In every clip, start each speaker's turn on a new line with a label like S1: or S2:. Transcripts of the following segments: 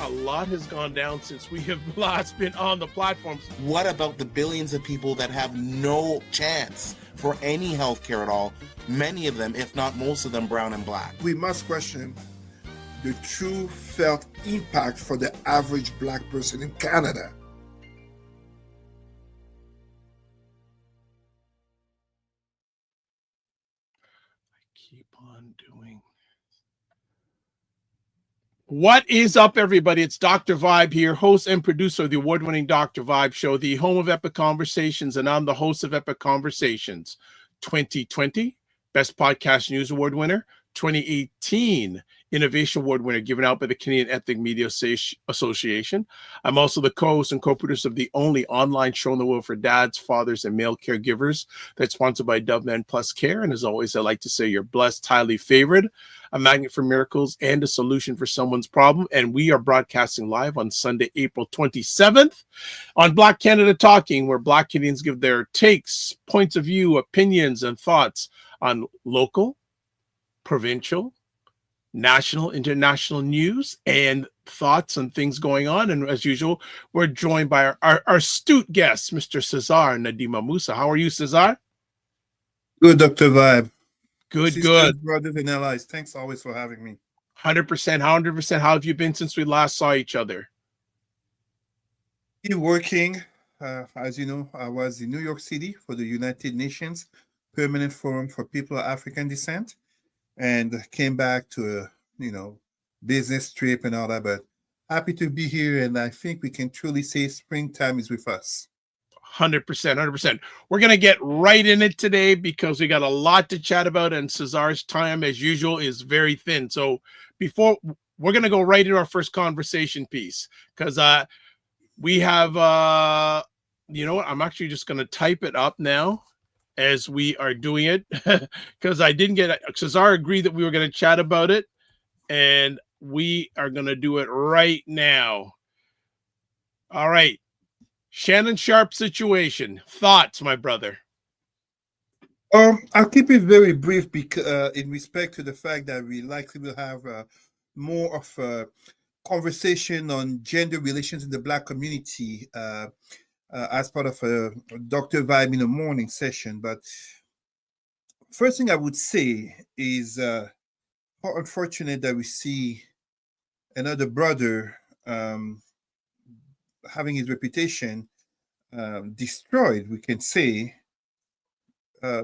S1: a lot has gone down since we have last been on the platforms.
S2: What about the billions of people that have no chance for any health care at all? Many of them, if not most of them, brown and black.
S3: We must question the true felt impact for the average black person in Canada.
S1: Keep on doing. What is up, everybody? It's Dr. Vibe here, host and producer of the award-winning Dr. Vibe Show, the home of Epic Conversations, and I'm the host of Epic Conversations. 2020 Best Podcast News Award winner, 2018 Innovation Award winner given out by the Canadian Ethnic Media Association. I'm also the co-host and co-producer of the only online show in the world for dads, fathers, and male caregivers that's sponsored by Doveman Plus Care. And as always, I like to say you're blessed, highly favored, a magnet for miracles, and a solution for someone's problem. And we are broadcasting live on Sunday, April 27th on Black Canada Talking, where Black Canadians give their takes, points of view, opinions, and thoughts on local, provincial, national, international news and thoughts and things going on. And as usual, we're joined by our astute guest, Mr. Cesar Ndema-Moussa. How are you, Cesar?
S3: Good, Dr. Vibe.
S1: Good,
S3: Sisters,
S1: good.
S3: brothers and allies, thanks always for having me.
S1: 100%, 100%. How have you been since we last saw each other?
S3: Been working. As you know, I was in New York City for the United Nations Permanent Forum for People of African Descent, and came back to a business trip and all that. But happy to be here, and I think we can truly say springtime is with us.
S1: 100%, 100%. We're going to get right in it today because we got a lot to chat about, and Cesar's time, as usual, is very thin. So before we're going to go right into our first conversation piece, because we have, you know what? I'm actually just going to type it up now as we are doing it, because I didn't get it. Cesar agreed that we were going to chat about it, and we are going to do it right now. All right. Shannon Sharpe situation. Thoughts, my brother?
S3: I'll keep it very brief because in respect to the fact that we likely will have more of a conversation on gender relations in the Black community as part of a Dr. Vibe in the morning session. But first thing I would say is how unfortunate that we see another brother having his reputation destroyed, we can say.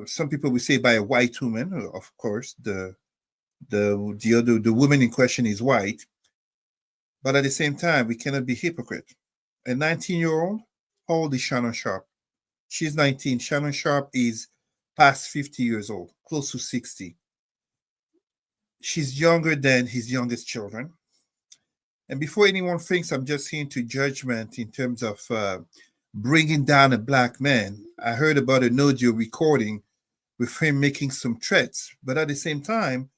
S3: Some people will say by a white woman. Of course, the woman in question is white. But at the same time, we cannot be hypocrite. A 19-year-old, how old is Shannon Sharpe? She's 19. Shannon Sharpe is past 50 years old, close to 60. She's younger than his youngest children. And before anyone thinks I'm just here into judgment in terms of bringing down a black man, I heard about an audio recording with him making some threats. But at the same time,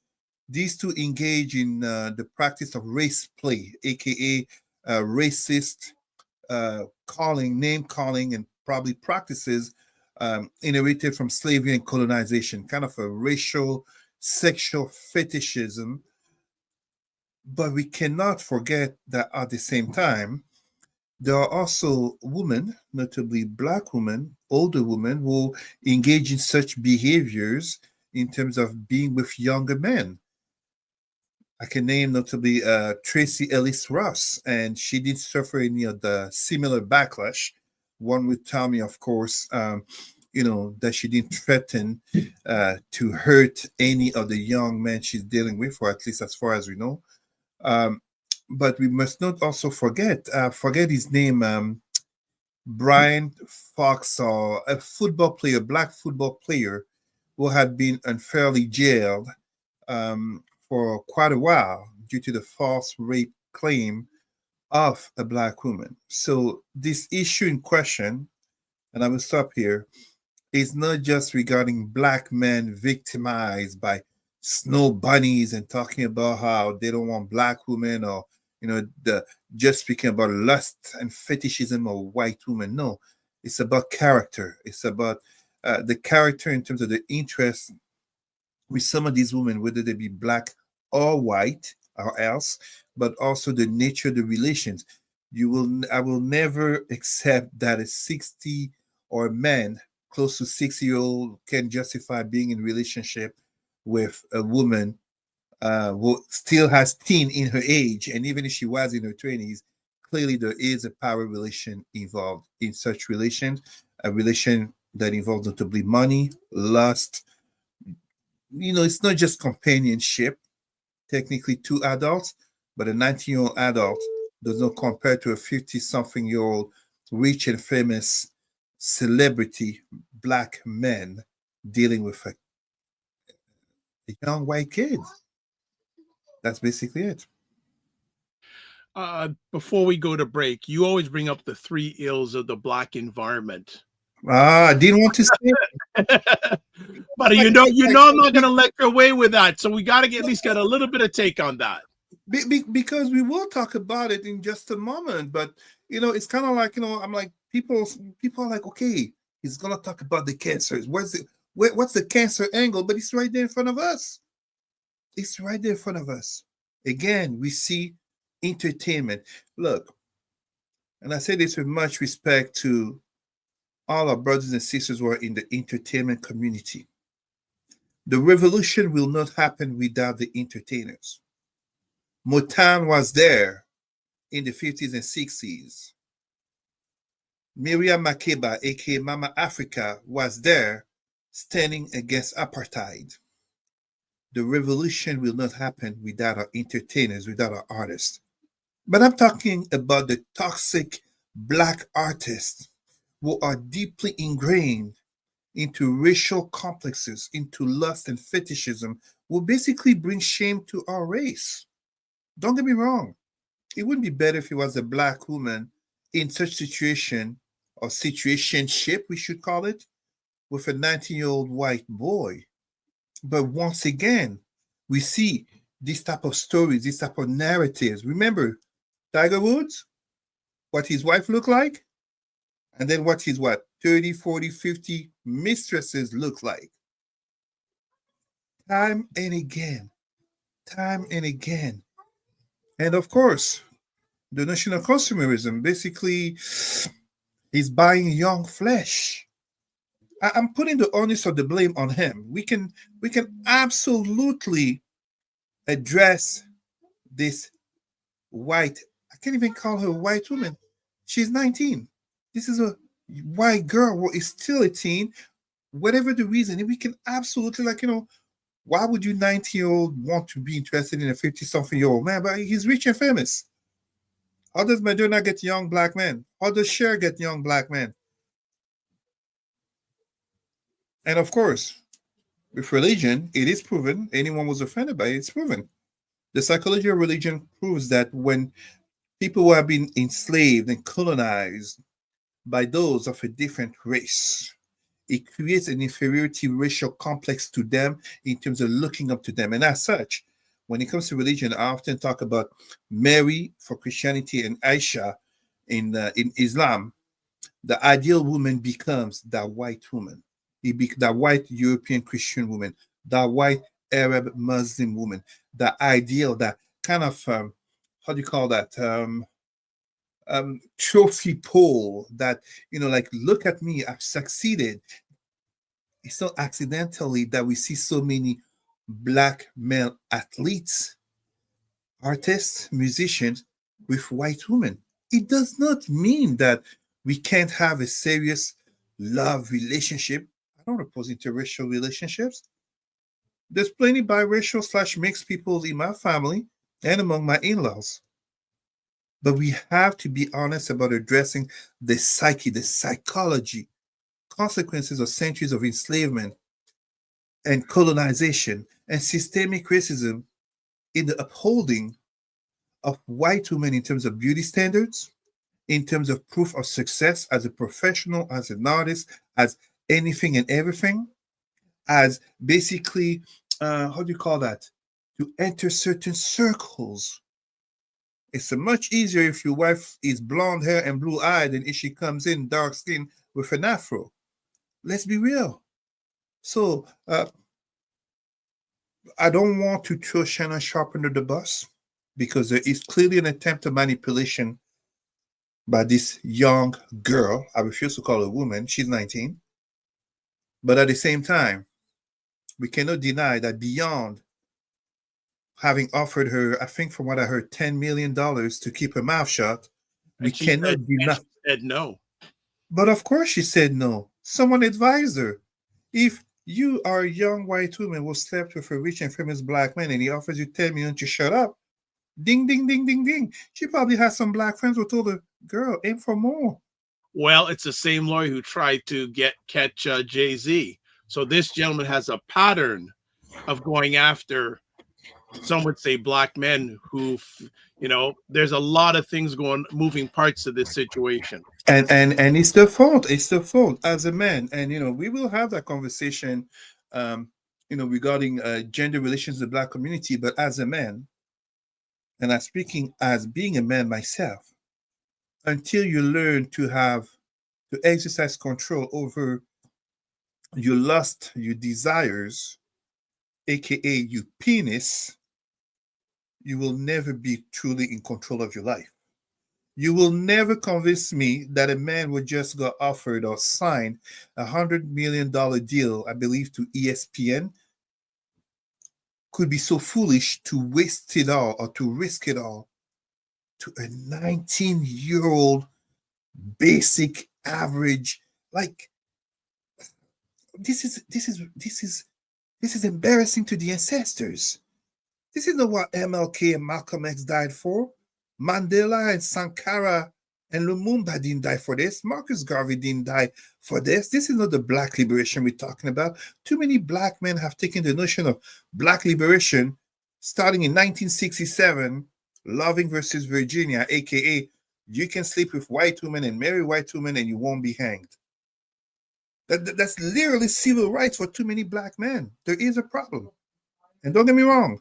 S3: these two engage in the practice of race play, aka racist name calling, and probably practices inherited from slavery and colonization, kind of a racial, sexual fetishism. But we cannot forget that at the same time, there are also women, notably black women, older women, who engage in such behaviors in terms of being with younger men. I can name notably Tracy Ellis Ross, and she did suffer any of the similar backlash. One would tell me, of course, that she didn't threaten to hurt any of the young men she's dealing with, or at least as far as we know. But we must not also forget his name, Brian Fox, or a football player, black football player, who had been unfairly jailed for quite a while due to the false rape claim of a black woman. So this issue in question, and I will stop here, is not just regarding black men victimized by snow bunnies and talking about how they don't want black women, or just speaking about lust and fetishism of white women. No, it's about character. It's about the character in terms of the interest with some of these women, whether they be black or white or else, but also the nature of the relations. I will never accept that a 60 or a man close to 60-year-old can justify being in relationship with a woman who still has teen in her age, and even if she was in her 20s, clearly there is a power relation involved in such relation, a relation that involves notably money, lust. It's not just companionship, technically two adults, but a 19-year-old adult does not compare to a 50-something-year-old rich and famous celebrity black man dealing with a young white kid. That's basically it.
S1: Before we go to break, you always bring up the three ills of the black environment.
S3: I didn't want to say
S1: But you know I'm not going to let you away with that. So we got to at least get a little bit of take on that.
S3: Because we will talk about it in just a moment. But it's kind of like I'm like people are like, okay, he's gonna talk about the cancers. What's the cancer angle? But it's right there in front of us. It's right there in front of us. Again, we see entertainment. Look, and I say this with much respect to all our brothers and sisters who are in the entertainment community. The revolution will not happen without the entertainers. Motown was there in the 50s and 60s. Miriam Makeba, aka Mama Africa, was there standing against apartheid. The revolution will not happen without our entertainers, without our artists. But I'm talking about the toxic black artists who are deeply ingrained into racial complexes, into lust and fetishism, will basically bring shame to our race. Don't get me wrong. It wouldn't be better if it was a black woman in such situation or situationship, we should call it, with a 19-year-old white boy. But once again, we see this type of stories, this type of narratives. Remember, Tiger Woods, what his wife looked like, and then what his 30, 40, 50 mistresses look like. Time and again, time and again. And of course, the notion of consumerism basically is buying young flesh. I'm putting the onus of the blame on him. We can absolutely address this white. I can't even call her a white woman. She's 19. This is a white girl who is still a teen. Whatever the reason, and we can absolutely why would you 19-year-old want to be interested in a 50-something-year-old man? But he's rich and famous. How does Madonna get young black men? How does Cher get young black men? And of course, with religion, it is proven, anyone was offended by it, it's proven. The psychology of religion proves that when people who have been enslaved and colonized by those of a different race, it creates an inferiority racial complex to them in terms of looking up to them. And as such, when it comes to religion, I often talk about Mary for Christianity and Aisha in Islam. The ideal woman becomes that white woman, that white European Christian woman, that white Arab Muslim woman, the ideal, that kind of how do you call that? Trophy pole that like, look at me, I've succeeded. It's not accidentally that we see so many black male athletes, artists, musicians with white women. It does not mean that we can't have a serious love relationship. I don't oppose interracial relationships. There's plenty biracial / mixed people in my family and among my in-laws. But we have to be honest about addressing the psyche, the psychology, consequences of centuries of enslavement and colonization and systemic racism in the upholding of white women in terms of beauty standards, in terms of proof of success as a professional, as an artist, as anything and everything, as basically, how do you call that? To enter certain circles. It's much easier if your wife is blonde hair and blue eyed than if she comes in dark skin with an afro. Let's be real. So I don't want to throw Shannon Sharp under the bus. because there is clearly an attempt of manipulation by this young girl. I refuse to call her a woman. She's 19. But at the same time, we cannot deny that beyond having offered her, I think from what I heard, $10 million to keep her mouth shut, we cannot deny.
S1: She said no.
S3: But of course she said no. Someone advised her. If you are a young white woman who slept with a rich and famous black man and he offers you $10 million to shut up, ding, ding, ding, ding, ding. She probably has some black friends who told her, girl, aim for more.
S1: Well, it's the same lawyer who tried to catch Jay-Z. So this gentleman has a pattern of going after, some would say, black men who, there's a lot of things moving parts of this situation.
S3: And it's the fault. It's the fault as a man. And, we will have that conversation, regarding gender relations in the black community. But as a man, and I'm speaking as being a man myself, until you learn to exercise control over your lust, your desires, aka your penis, you will never be truly in control of your life. You will never convince me that a man who just got offered or signed $100 million deal, I believe, to ESPN, could be so foolish to waste it all or to risk it all to a 19-year-old basic average. Like, this is embarrassing to the ancestors. This is not what MLK and Malcolm X died for. Mandela and Sankara and Lumumba didn't die for this. Marcus Garvey didn't die for this. This is not the black liberation we're talking about. Too many black men have taken the notion of black liberation starting in 1967, Loving versus Virginia, aka you can sleep with white women and marry white women and you won't be hanged. That's literally civil rights for too many black men. There is a problem. And don't get me wrong,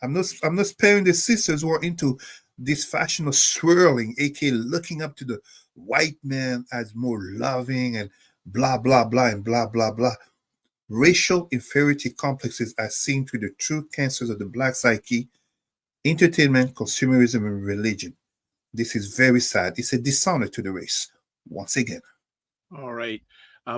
S3: I'm not sparing the sisters who are into this fashion of swirling, aka looking up to the white man as more loving and blah, blah, blah, and blah, blah, blah. Racial inferiority complexes are seen through the true cancers of the black psyche: entertainment, consumerism, and religion. This is very sad. It's a dishonor to the race, once again.
S1: All right.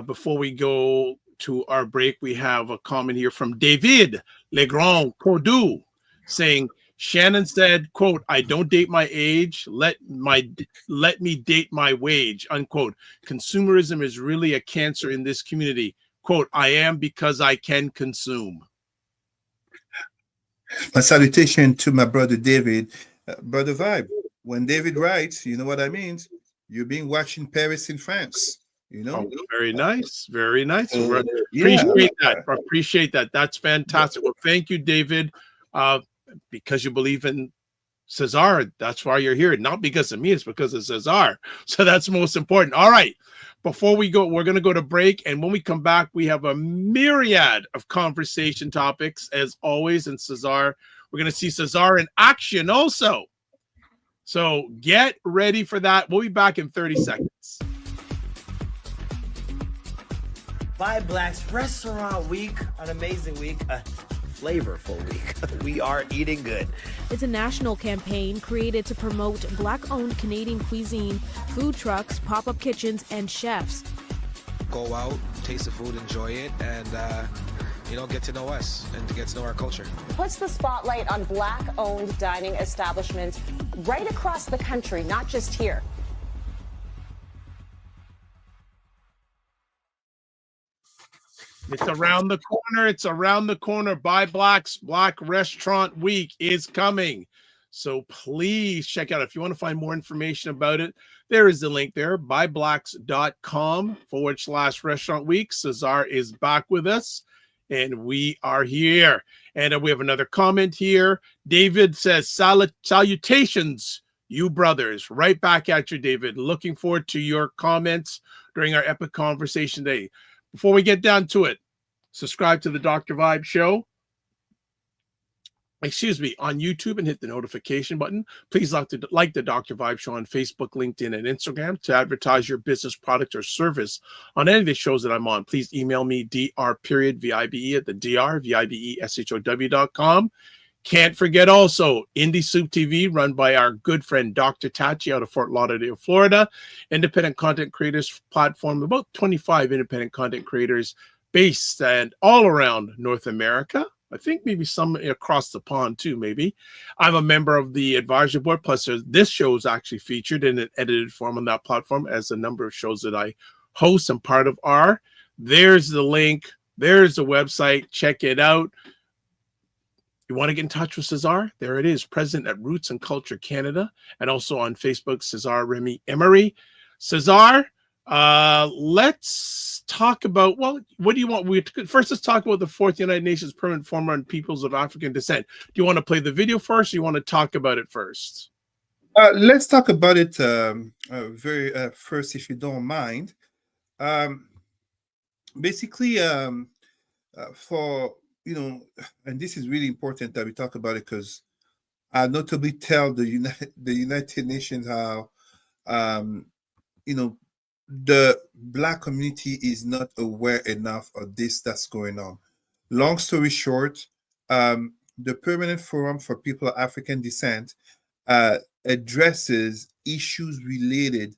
S1: Before we go to our break, we have a comment here from David Legrand Cordoue saying, Shannon said, quote, I don't date my age. Let me date my wage, unquote. Consumerism is really a cancer in this community. Quote, I am because I can consume.
S3: My salutation to my brother David. Brother Vibe, when David writes, you know what I mean? You've been watching Paris in France.
S1: Oh, very nice. Very nice.
S3: Yeah.
S1: Appreciate that. That's fantastic. Well, thank you, David. Because you believe in Cesar, that's why you're here. Not because of me, it's because of Cesar. So that's most important. All right. Before we go, we're going to go to break. And when we come back, we have a myriad of conversation topics, as always. And Cesar, we're going to see Cesar in action also. So get ready for that. We'll be back in 30 seconds.
S4: Vibe Black's Restaurant Week, an amazing week, a flavorful week. We are eating good.
S5: It's a national campaign created to promote Black-owned Canadian cuisine, food trucks, pop-up kitchens, and chefs.
S6: Go out, taste the food, enjoy it, and get to know us and to get to know our culture.
S7: Puts the spotlight on Black-owned dining establishments right across the country, not just here.
S1: It's around the corner. It's around the corner. Buy Black's Black Restaurant Week is coming. So please check out. If you want to find more information about it, there is the link there, buyblacks.com/restaurant week. Cesar is back with us, and we are here. And we have another comment here. David says, salutations, you brothers. Right back at you, David. Looking forward to your comments during our Epic Conversation Day. Before we get down to it, subscribe to the Dr. Vibe Show. On YouTube and hit the notification button. Please like the Dr. Vibe Show on Facebook, LinkedIn, and Instagram. To advertise your business, product, or service on any of the shows that I'm on, please email me dr.vibe at the dr.vibeshow.com. Can't forget also Indie Soup TV, run by our good friend Dr. Tachi out of Fort Lauderdale, Florida. Independent content creators platform, about 25 independent content creators based and all around North America. I think maybe some across the pond too, maybe. I'm a member of the advisory board, plus this show is actually featured in an edited form on that platform, as a number of shows that I host and part of are. There's the link. There's the website. Check it out. You want to get in touch with Cesar? There it is, president at Roots and Culture Canada, and also on Facebook, Cesar Remy Emery. Cesar, let's talk about, well, what do you want? First, let's talk about the Fourth United Nations Permanent Forum on Peoples of African Descent. Do you want to play the video first, or you want to talk about it first?
S3: Let's talk about it very first, if you don't mind. Basically, for, and this is really important that we talk about it, because I notably tell the United Nations how, the Black community is not aware enough of this that's going on. Long story short, the Permanent Forum for People of African Descent addresses issues related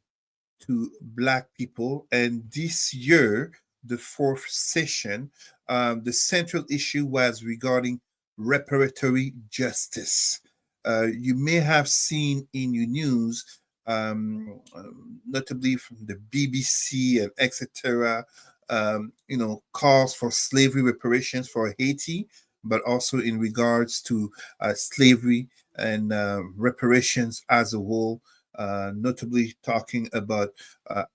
S3: to Black people, and this year, the fourth session, the central issue was regarding reparatory justice. You may have seen in your news, notably from the BBC and etc., calls for slavery reparations for Haiti, but also in regards to slavery and reparations as a whole, notably talking about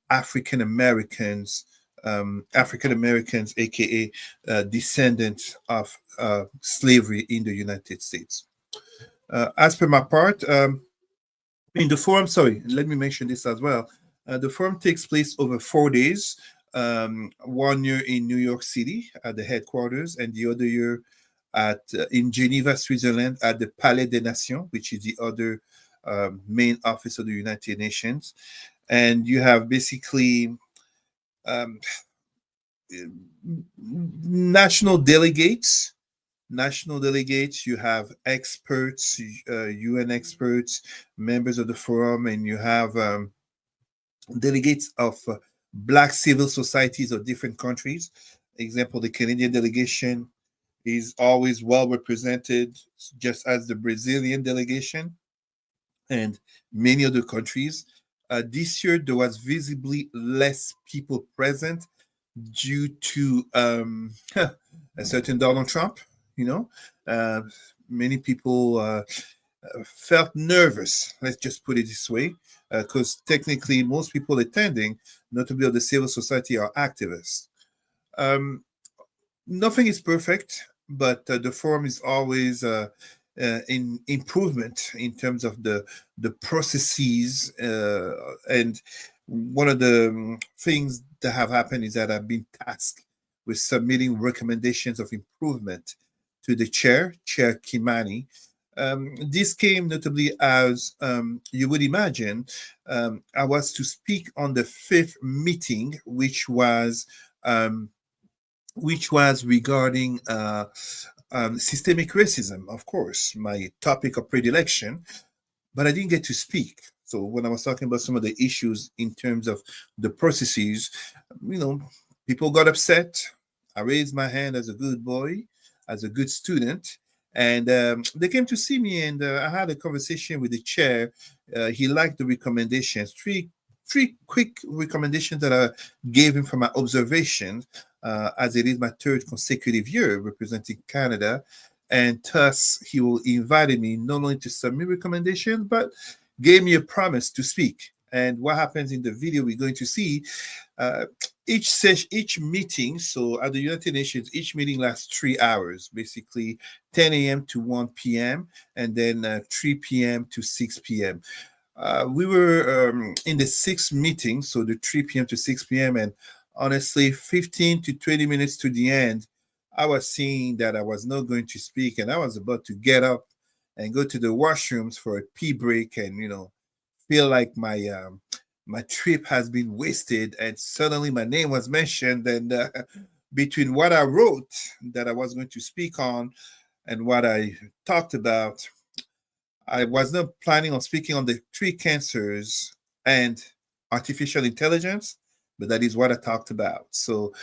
S3: African Americans, aka descendants of slavery in the United States. As per my part, in the forum, sorry, let me mention this as well. The forum takes place over 4 days, 1 year in New York City at the headquarters, and the other year in Geneva, Switzerland, at the Palais des Nations, which is the other main office of the United Nations. And you have basically national delegates, you have experts, UN experts, members of the forum, and you have delegates of Black civil societies of different countries. Example, the Canadian delegation is always well represented, just as the Brazilian delegation and many other countries. This year, there was visibly less people present due to a certain Donald Trump. Many people felt nervous, let's just put it this way, because technically most people attending, notably of the civil society, are activists. Nothing is perfect, but the forum is always in improvement in terms of the processes. And one of the things that have happened is that I've been tasked with submitting recommendations of improvement to the chair Kimani. This came notably as you would imagine, I was to speak on the fifth meeting, which was regarding systemic racism, of course, my topic of predilection, but I didn't get to speak. So when I was talking about some of the issues in terms of the processes, people got upset. I raised my hand as a good boy, as a good student, and they came to see me, and I had a conversation with the chair. He liked the recommendations, three quick recommendations that I gave him from my observation, as it is my third consecutive year representing Canada, and thus he will invited me not only to submit recommendations, but gave me a promise to speak. And what happens in the video we're going to see, each meeting, so at the United Nations, each meeting lasts 3 hours, basically 10 a.m. to 1 p.m., and then 3 p.m. to 6 p.m. We were in the sixth meeting, so the 3 p.m. to 6 p.m., and honestly, 15 to 20 minutes to the end, I was seeing that I was not going to speak, and I was about to get up and go to the washrooms for a pee break, and feel like my trip has been wasted. And suddenly my name was mentioned, and between what I wrote that I was going to speak on and what I talked about, I was not planning on speaking on the three cancers and artificial intelligence, but that is what I talked about. So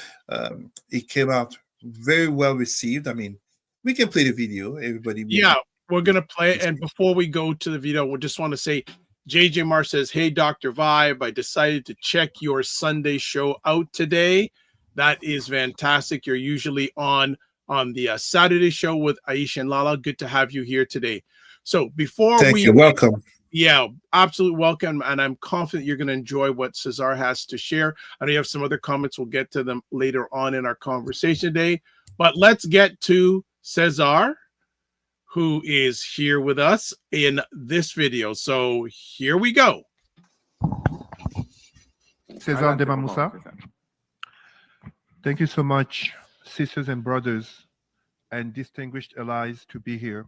S3: it came out very well received. I mean, we can play the video. Everybody,
S1: Yeah, we're gonna play it. And before we go to the video, we just want to say, JJ Mar says, "Hey, Dr. Vibe, I decided to check your Sunday show out today. That is fantastic. You're usually on the Saturday show with Aisha and Lala. Good to have you here today." So before
S3: thank you. Welcome.
S1: Yeah, absolute welcome. And I'm confident you're going to enjoy what Cesar has to share. I know you have some other comments. We'll get to them later on in our conversation today. But let's get to Cesar, who is here with us in this video. So here we go.
S8: Cesar Ndema-Moussa. Thank you so much, sisters and brothers and distinguished allies, to be here.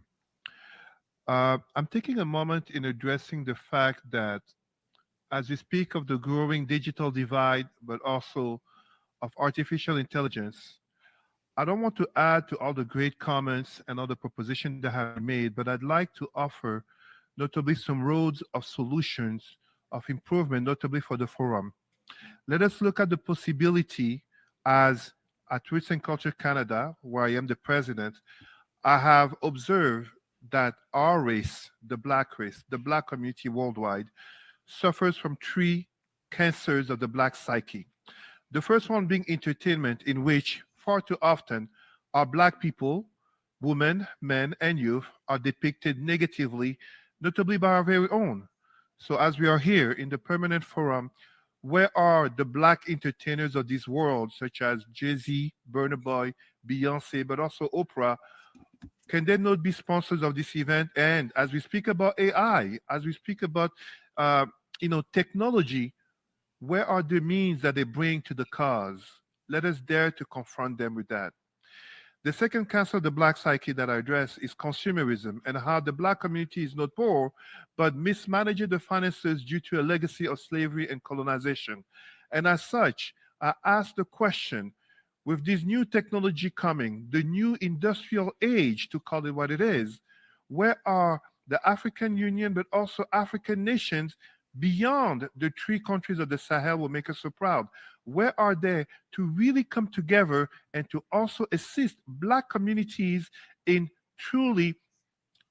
S8: I'm taking a moment in addressing the fact that as we speak of the growing digital divide, but also of artificial intelligence, I don't want to add to all the great comments and all the propositions that have been made, but I'd like to offer notably some roads of solutions of improvement, notably for the forum. Let us look at the possibility as at Roots and Culture Canada, where I am the president, I have observed that our race, the Black community worldwide, suffers from three cancers of the Black psyche. The first one being entertainment, in which far too often our Black people, women, men, and youth are depicted negatively, notably by our very own. So as we are here in the permanent forum, where are the Black entertainers of this world, such as Jay-Z, Burna Boy, Beyonce, but also Oprah? Can they not be sponsors of this event? And as we speak about AI, as we speak about technology, where are the means that they bring to the cause? Let us dare to confront them with that. The second cancer of the Black psyche that I address is consumerism, and how the Black community is not poor, but mismanages the finances due to a legacy of slavery and colonization. And as such, I ask the question, with this new technology coming, the new industrial age, to call it what it is, where are the African Union, but also African nations beyond the three countries of the Sahel will make us so proud? Where are they to really come together and to also assist Black communities in truly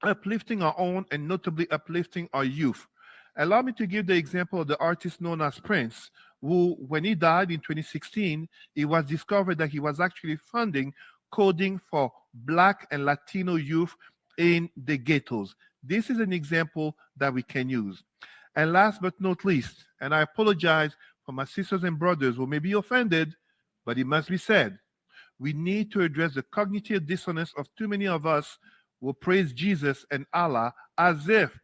S8: uplifting our own and notably uplifting our youth? Allow me to give the example of the artist known as Prince, who, when he died in 2016, it was discovered that he was actually funding coding for Black and Latino youth in the ghettos. This is an example that we can use. And last but not least, and I apologize for my sisters and brothers who may be offended, but it must be said, we need to address the cognitive dissonance of too many of us who praise Jesus and Allah as if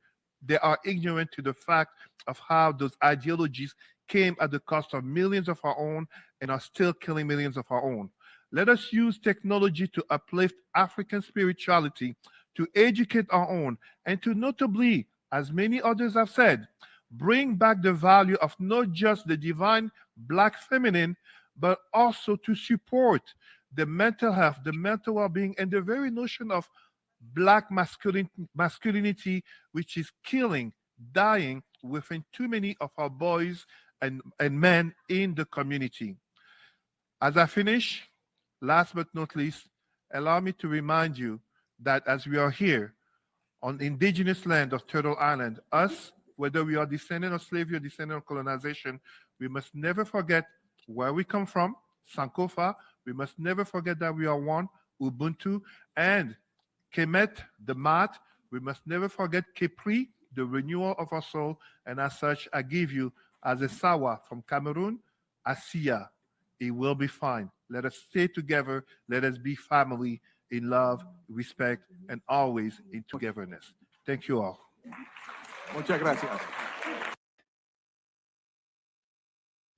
S8: they are ignorant to the fact of how those ideologies came at the cost of millions of our own and are still killing millions of our own. Let us use technology to uplift African spirituality, to educate our own, and to notably, as many others have said, bring back the value of not just the divine Black feminine, but also to support the mental health, the mental well-being, and the very notion of Black masculinity, which is killing, dying within too many of our boys and men in the community. As I finish, last but not least, allow me to remind you that as we are here on the indigenous land of Turtle Island, us, whether we are descendant of slavery or descendant of colonization, we must never forget where we come from, Sankofa. We must never forget that we are one, Ubuntu, and Kemet, the mat. We must never forget Kepri, the renewal of our soul. And as such, I give you, as a Sawa from Cameroon, Asia. It will be fine. Let us stay together. Let us be family in love, respect, and always in togetherness. Thank you all.
S9: Muchas gracias.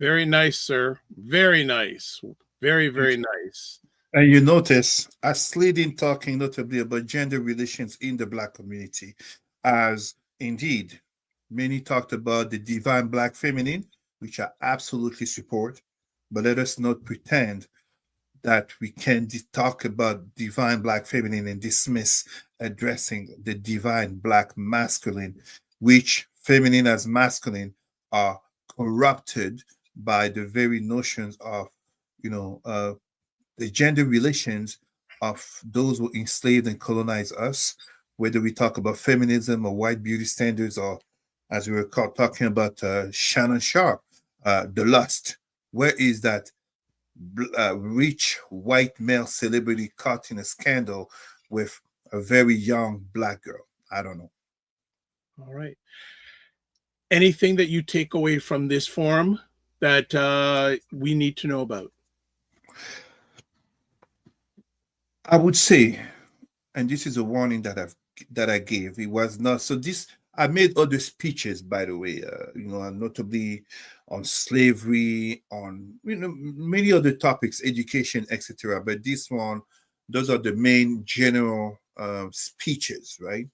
S1: Very nice, sir. Very nice. Very, very nice.
S3: And you notice I slid in talking notably about gender relations in the Black community, as indeed many talked about the divine Black feminine, which I absolutely support. But let us not pretend that we can talk about divine black feminine and dismiss addressing the divine black masculine, which feminine as masculine are corrupted by the very notions of, the gender relations of those who enslaved and colonized us, whether we talk about feminism or white beauty standards, or as we were talking about Shannon Sharp, the lust. Where is that rich white male celebrity caught in a scandal with a very young black girl? I don't know.
S1: All right. Anything that you take away from this forum that we need to know about?
S3: I would say, and this is a warning that I gave. It was not so. This I made other speeches, by the way. Notably on slavery, on many other topics, education, etc. But this one, those are the main general speeches, right?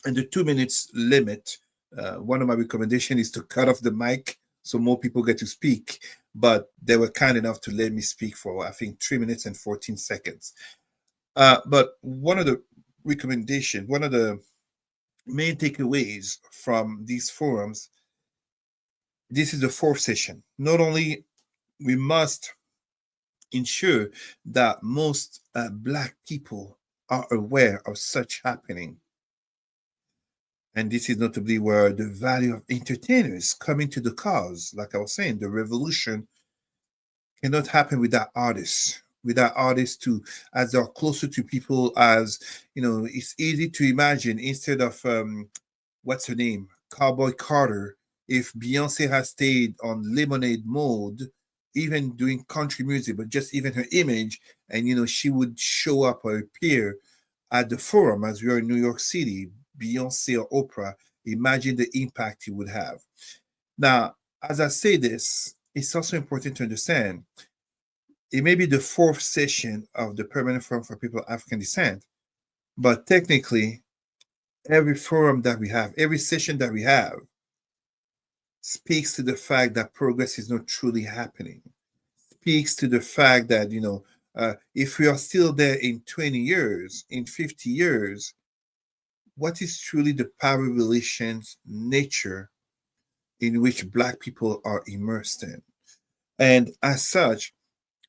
S3: And the 2 minutes limit. One of my recommendations is to cut off the mic so more people get to speak. But they were kind enough to let me speak for, I think, 3 minutes and 14 seconds. But one of the main takeaways from these forums, this is the fourth session. Not only we must ensure that most Black people are aware of such happening. And this is notably where the value of entertainers coming to the cause. Like I was saying, the revolution cannot happen without artists. Without artists to, as they're closer to people, as it's easy to imagine instead of what's her name, Cowboy Carter, if Beyonce has stayed on Lemonade mode, even doing country music, but just even her image, and she would show up or appear at the forum as we are in New York City, Beyonce or Oprah, imagine the impact it would have. Now, as I say this, it's also important to understand it may be the fourth session of the Permanent Forum for People of African Descent, but technically, every forum that we have, every session that we have, speaks to the fact that progress is not truly happening. Speaks to the fact that, if we are still there in 20 years, in 50 years, what is truly the power relations nature in which Black people are immersed in? And as such,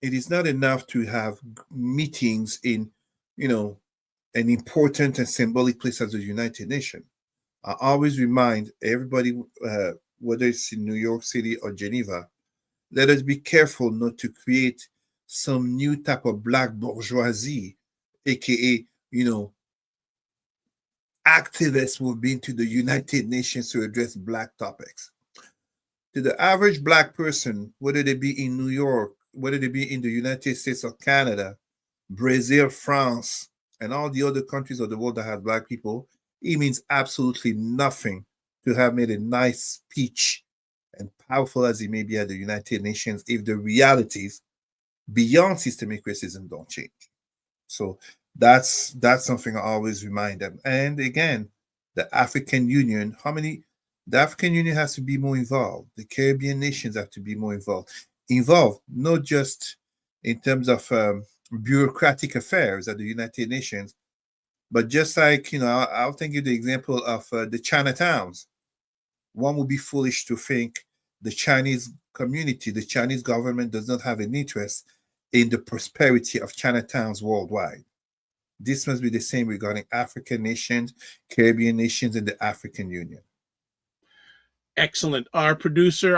S3: it is not enough to have meetings in, an important and symbolic place as the United Nations. I always remind everybody, whether it's in New York City or Geneva, let us be careful not to create some new type of Black bourgeoisie, aka, activists who have been to the United Nations to address Black topics. To the average Black person, whether they be in New York, whether they be in the United States or Canada, Brazil, France, and all the other countries of the world that have Black people, it means absolutely nothing to have made a nice speech, and powerful as it may be at the United Nations, if the realities beyond systemic racism don't change. So that's something I always remind them. And again, the African Union, the African Union has to be more involved. The Caribbean nations have to be more involved. Involved, not just in terms of bureaucratic affairs at the United Nations, but just like, I'll think you the example of the Chinatowns. One would be foolish to think the Chinese community, the Chinese government does not have an interest in the prosperity of Chinatowns worldwide. This must be the same regarding African nations, Caribbean nations, and the African Union.
S1: Excellent. Our producer,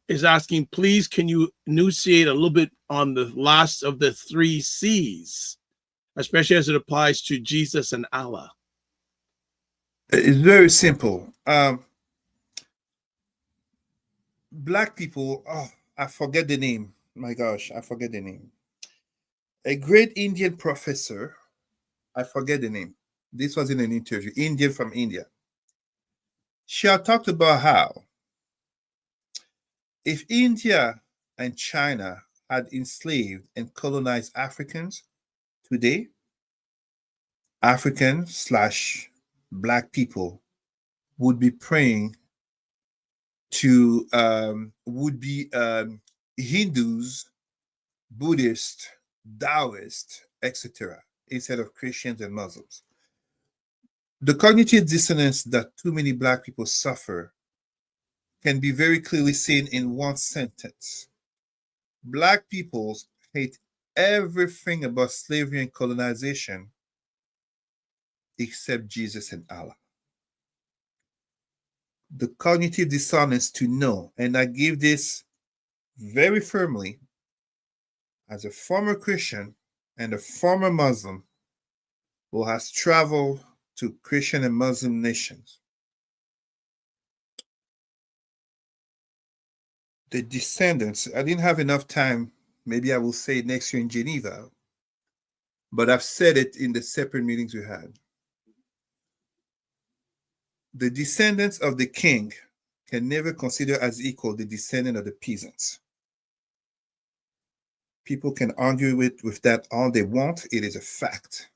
S1: is asking, please, can you enunciate a little bit on the last of the 3 C's, especially as it applies to Jesus and Allah?
S3: It's very simple. Black people, I forget the name. My gosh, I forget the name. A great Indian professor, I forget the name. This was in an interview, Indian from India. She had talked about how if India and China had enslaved and colonized Africans, today, African/Black people would be praying to, would be Hindus Buddhist, Taoist, etc., instead of Christians and Muslims. The cognitive dissonance that too many Black people suffer can be very clearly seen in one sentence. Black people hate everything about slavery and colonization except Jesus and Allah. The cognitive dissonance to know, and I give this very firmly as a former Christian and a former Muslim who has traveled to Christian and Muslim nations. The descendants, I didn't have enough time, maybe I will say it next year in Geneva, but I've said it in the separate meetings we had. The descendants of the king can never consider as equal the descendant of the peasants. People can argue with that all they want. It is a fact.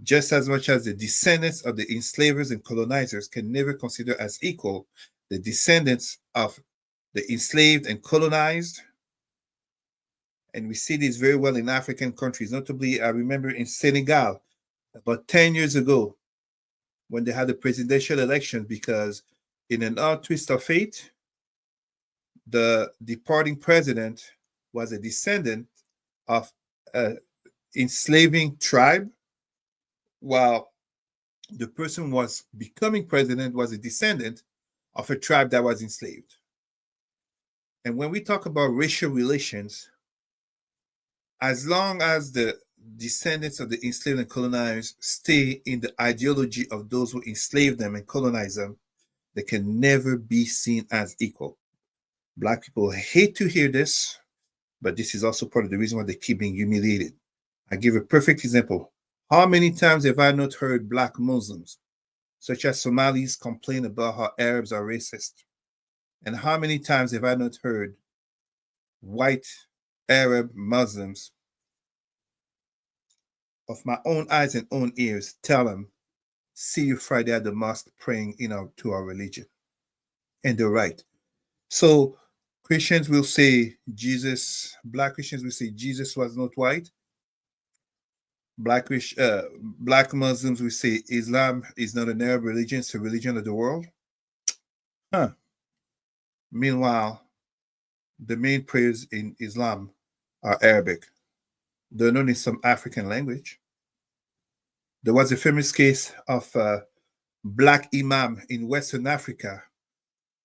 S3: Just as much as the descendants of the enslavers and colonizers can never consider as equal the descendants of the enslaved and colonized. And we see this very well in African countries. Notably, I remember in Senegal about 10 years ago when they had the presidential election, because in an odd twist of fate, the departing president was a descendant of an enslaving tribe, while the person who was becoming president was a descendant of a tribe that was enslaved. And when we talk about racial relations, as long as the descendants of the enslaved and colonized stay in the ideology of those who enslaved them and colonized them, they can never be seen as equal. Black people hate to hear this, but this is also part of the reason why they keep being humiliated. I give a perfect example. How many times have I not heard Black Muslims, such as Somalis, complain about how Arabs are racist? And how many times have I not heard white Arab Muslims of my own eyes and own ears tell them, see you Friday at the mosque praying to our religion? And they're right. So Christians will say Jesus, Black Christians will say Jesus was not white. Black Muslims will say Islam is not an Arab religion, it's a religion of the world. Meanwhile, the main prayers in Islam are Arabic. They're known in some African language. There was a famous case of a Black imam in Western Africa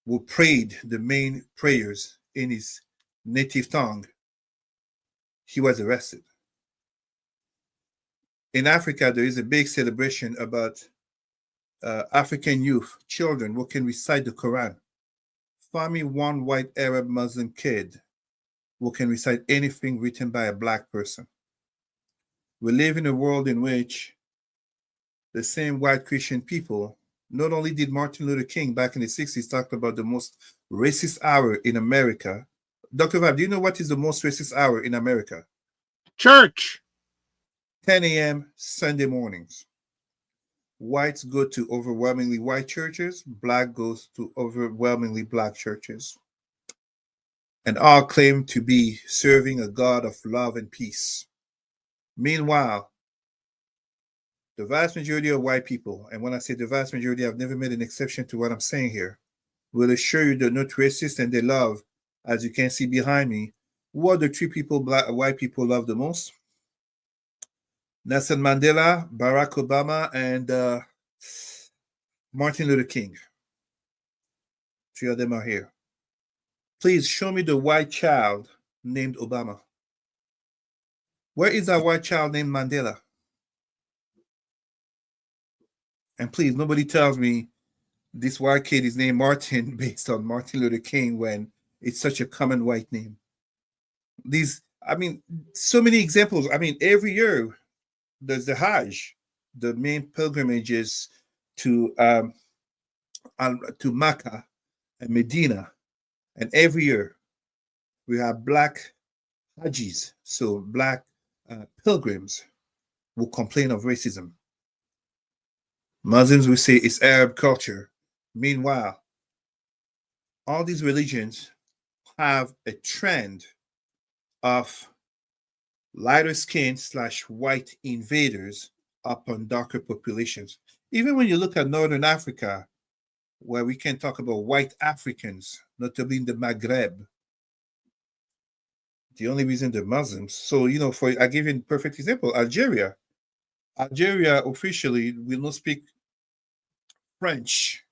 S3: who prayed the main prayers in his native tongue. He was arrested. In Africa, there is a big celebration about African youth, children who can recite the Quran. Find me one white Arab Muslim kid who can recite anything written by a Black person. We live in a world in which the same white Christian people, not only did Martin Luther King back in the 60s talk about the most racist hour in America. Dr. Vab, do you know what is the most racist hour in America?
S1: Church.
S3: 10 a.m. Sunday mornings. Whites go to overwhelmingly white churches, Black goes to overwhelmingly Black churches, and all claim to be serving a God of love and peace. Meanwhile, the vast majority of white people, and when I say the vast majority, I've never made an exception to what I'm saying here, will assure you they're not racist and they love, as you can see behind me, who are the three people white people love the most? Nelson Mandela, Barack Obama, and Martin Luther King. Three of them are here. Please show me the white child named Obama. Where is that white child named Mandela? And please, nobody tells me this white kid is named Martin based on Martin Luther King when it's such a common white name. So many examples. Every year there's the Hajj, the main pilgrimages to Mecca and Medina. And every year we have Black Hajis, so Black pilgrims who complain of racism. Muslims will say it's Arab culture. Meanwhile, all these religions have a trend of lighter skin / white invaders upon darker populations. Even when you look at Northern Africa, where we can talk about white Africans, notably in the Maghreb, the only reason they're Muslims. So, I give you a perfect example, Algeria. Algeria officially will not speak French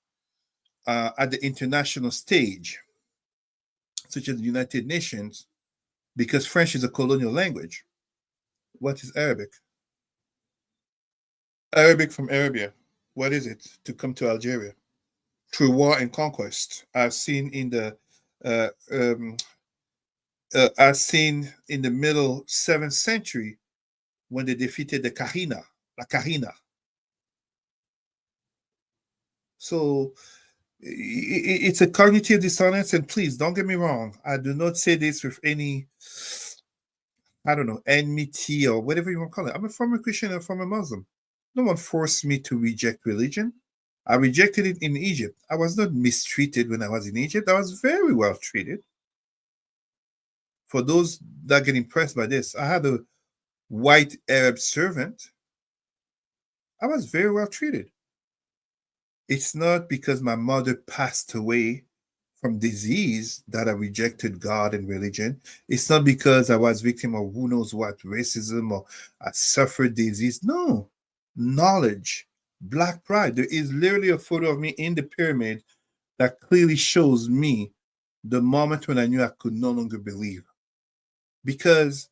S3: at the international stage, such as the United Nations, because French is a colonial language. What is Arabic? Arabic from Arabia. What is it to come to Algeria? Through war and conquest. I've seen in the middle 7th century when they defeated the Kahina, La Kahina. So it's a cognitive dissonance, and please don't get me wrong. I do not say this with any, enmity or whatever you want to call it. I'm a former Christian and a former Muslim. No one forced me to reject religion. I rejected it in Egypt. I was not mistreated when I was in Egypt. I was very well treated. For those that get impressed by this, I had a white Arab servant. I was very well treated. It's not because my mother passed away from disease that I rejected God and religion. It's not because I was victim of who knows what racism or I suffered disease. No, knowledge, Black pride. There is literally a photo of me in the pyramid that clearly shows me the moment when I knew I could no longer believe. Because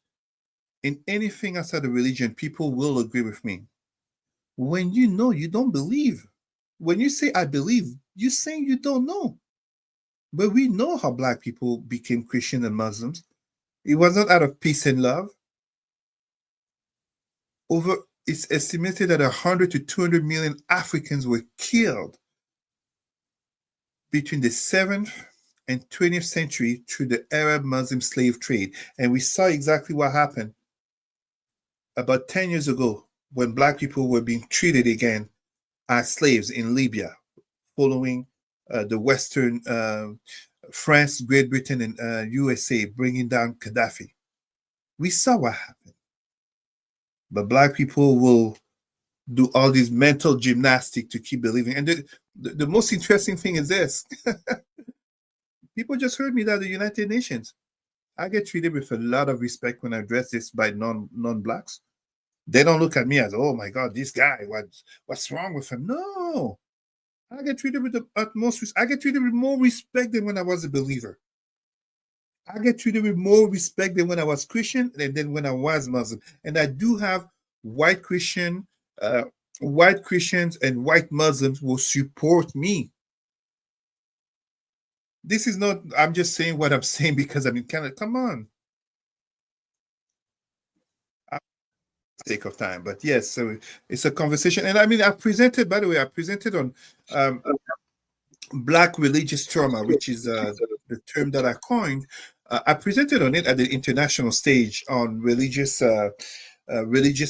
S3: in anything outside of religion, people will agree with me. When you know, you don't believe. When you say, I believe, you're saying you don't know. But we know how Black people became Christian and Muslims. It was not out of peace and love. It's estimated that 100 to 200 million Africans were killed between the 7th and 20th century through the Arab-Muslim slave trade. And we saw exactly what happened about 10 years ago when Black people were being treated again as slaves in Libya, following the Western France, Great Britain, and USA bringing down Gaddafi. We saw what happened. But Black people will do all this mental gymnastics to keep believing. And the most interesting thing is this. People just heard me that the United Nations, I get treated with a lot of respect when I address this by non-Blacks. They don't look at me as, oh my God, this guy, what's wrong with him? No. I get treated with the utmost respect. I get treated with more respect than when I was a believer. I get treated with more respect than when I was Christian and then when I was Muslim. And I do have white Christians and white Muslims will support me. This is not, I'm just saying what I'm saying because I'm in Canada. Come on. Sake of time, but yes, so it's a conversation. And I mean, I presented on Black religious trauma, which is the term that I coined. I presented on it at the international stage on religious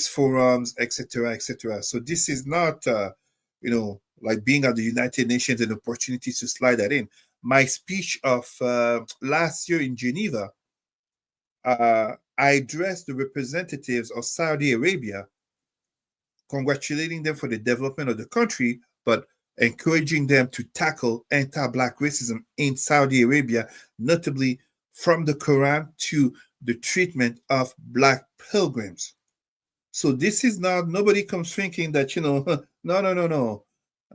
S3: forums, etc., etc. So this is not, like being at the United Nations an opportunity to slide that in. My speech of last year in Geneva, I addressed the representatives of Saudi Arabia, congratulating them for the development of the country, but encouraging them to tackle anti-Black racism in Saudi Arabia, notably from the Quran to the treatment of Black pilgrims. So this is not, nobody comes thinking that, no.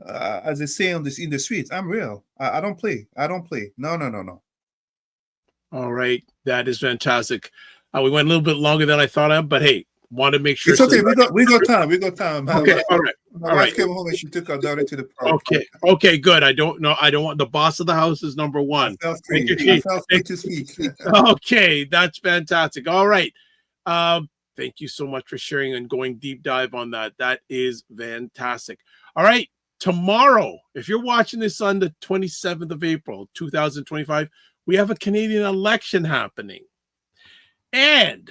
S3: As they say in the streets, I'm real. I don't play. No.
S1: All right. That is fantastic. We went a little bit longer than I thought of, but hey, want to make sure.
S3: It's okay. We got time.
S1: Okay. All right.
S3: My wife came home and she took her daughter to the park.
S1: Okay. Good. I don't want the boss of the house is number one.
S3: I felt free to speak.
S1: Okay. That's fantastic. All right. Thank you so much for sharing and going deep dive on that. That is fantastic. All right. Tomorrow, if you're watching this on the 27th of April, 2025, we have a Canadian election happening. And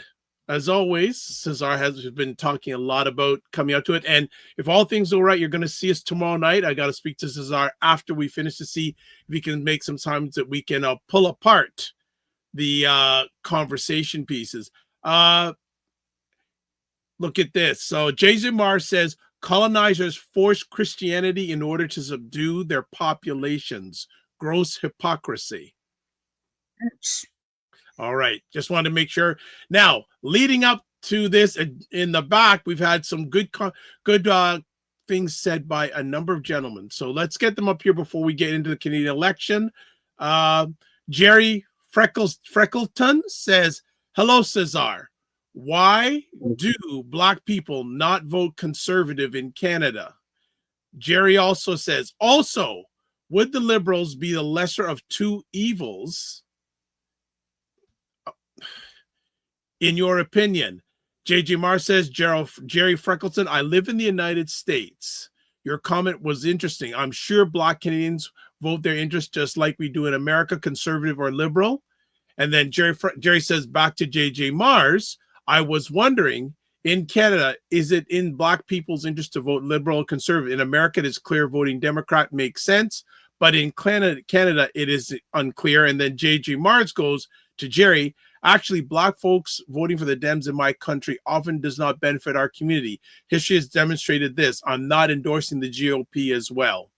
S1: as always, Cesar has been talking a lot about coming out to it. And if all things go right, you're going to see us tomorrow night. I got to speak to Cesar after we finish to see if we can make some times that we can pull apart the conversation pieces. Look at this. So Jason Mars says colonizers forced Christianity in order to subdue their populations. Gross hypocrisy. All right. Just wanted to make sure. Now, leading up to this, in the back, we've had some good things said by a number of gentlemen. So let's get them up here before we get into the Canadian election. Jerry Freckleton says, hello, Cesar. Why do Black people not vote Conservative in Canada? Jerry also says, also, would the Liberals be the lesser of two evils? In your opinion? JJ Marr says, Jerry Freckleton, I live in the United States. Your comment was interesting. I'm sure Black Canadians vote their interest just like we do in America, conservative or liberal. And then Jerry says, back to JJ Mars, I was wondering, in Canada, is it in Black people's interest to vote liberal or conservative? In America, it is clear voting Democrat makes sense, but in Canada, it is unclear. And then JJ Mars goes to Jerry, actually, Black folks voting for the Dems in my country often does not benefit our community. History has demonstrated this. I'm not endorsing the GOP as well.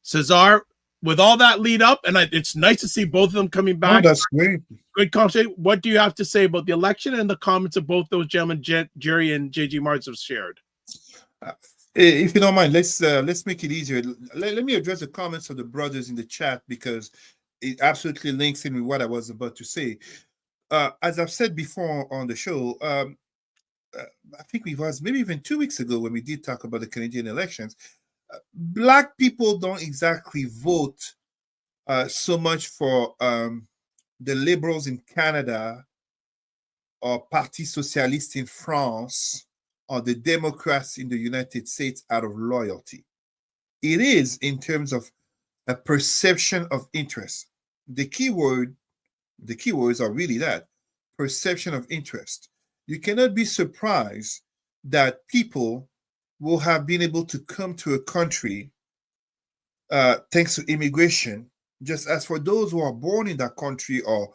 S1: Cesar, with all that lead up, and it's nice to see both of them coming back.
S3: Oh, that's great.
S1: Good conversation. What do you have to say about the election and the comments of both those gentlemen, Jerry and JG Mars, have shared?
S3: If you don't mind, let's make it easier. Let me address the comments of the brothers in the chat because it absolutely links in with what I was about to say. As I've said before on the show, I think it was maybe even 2 weeks ago when we did talk about the Canadian elections. Black people don't exactly vote so much for the Liberals in Canada or Parti Socialiste in France or the Democrats in the United States out of loyalty. It is in terms of a perception of interest. The keywords are really that, perception of interest. You cannot be surprised that people will have been able to come to a country thanks to immigration, just as for those who are born in that country, or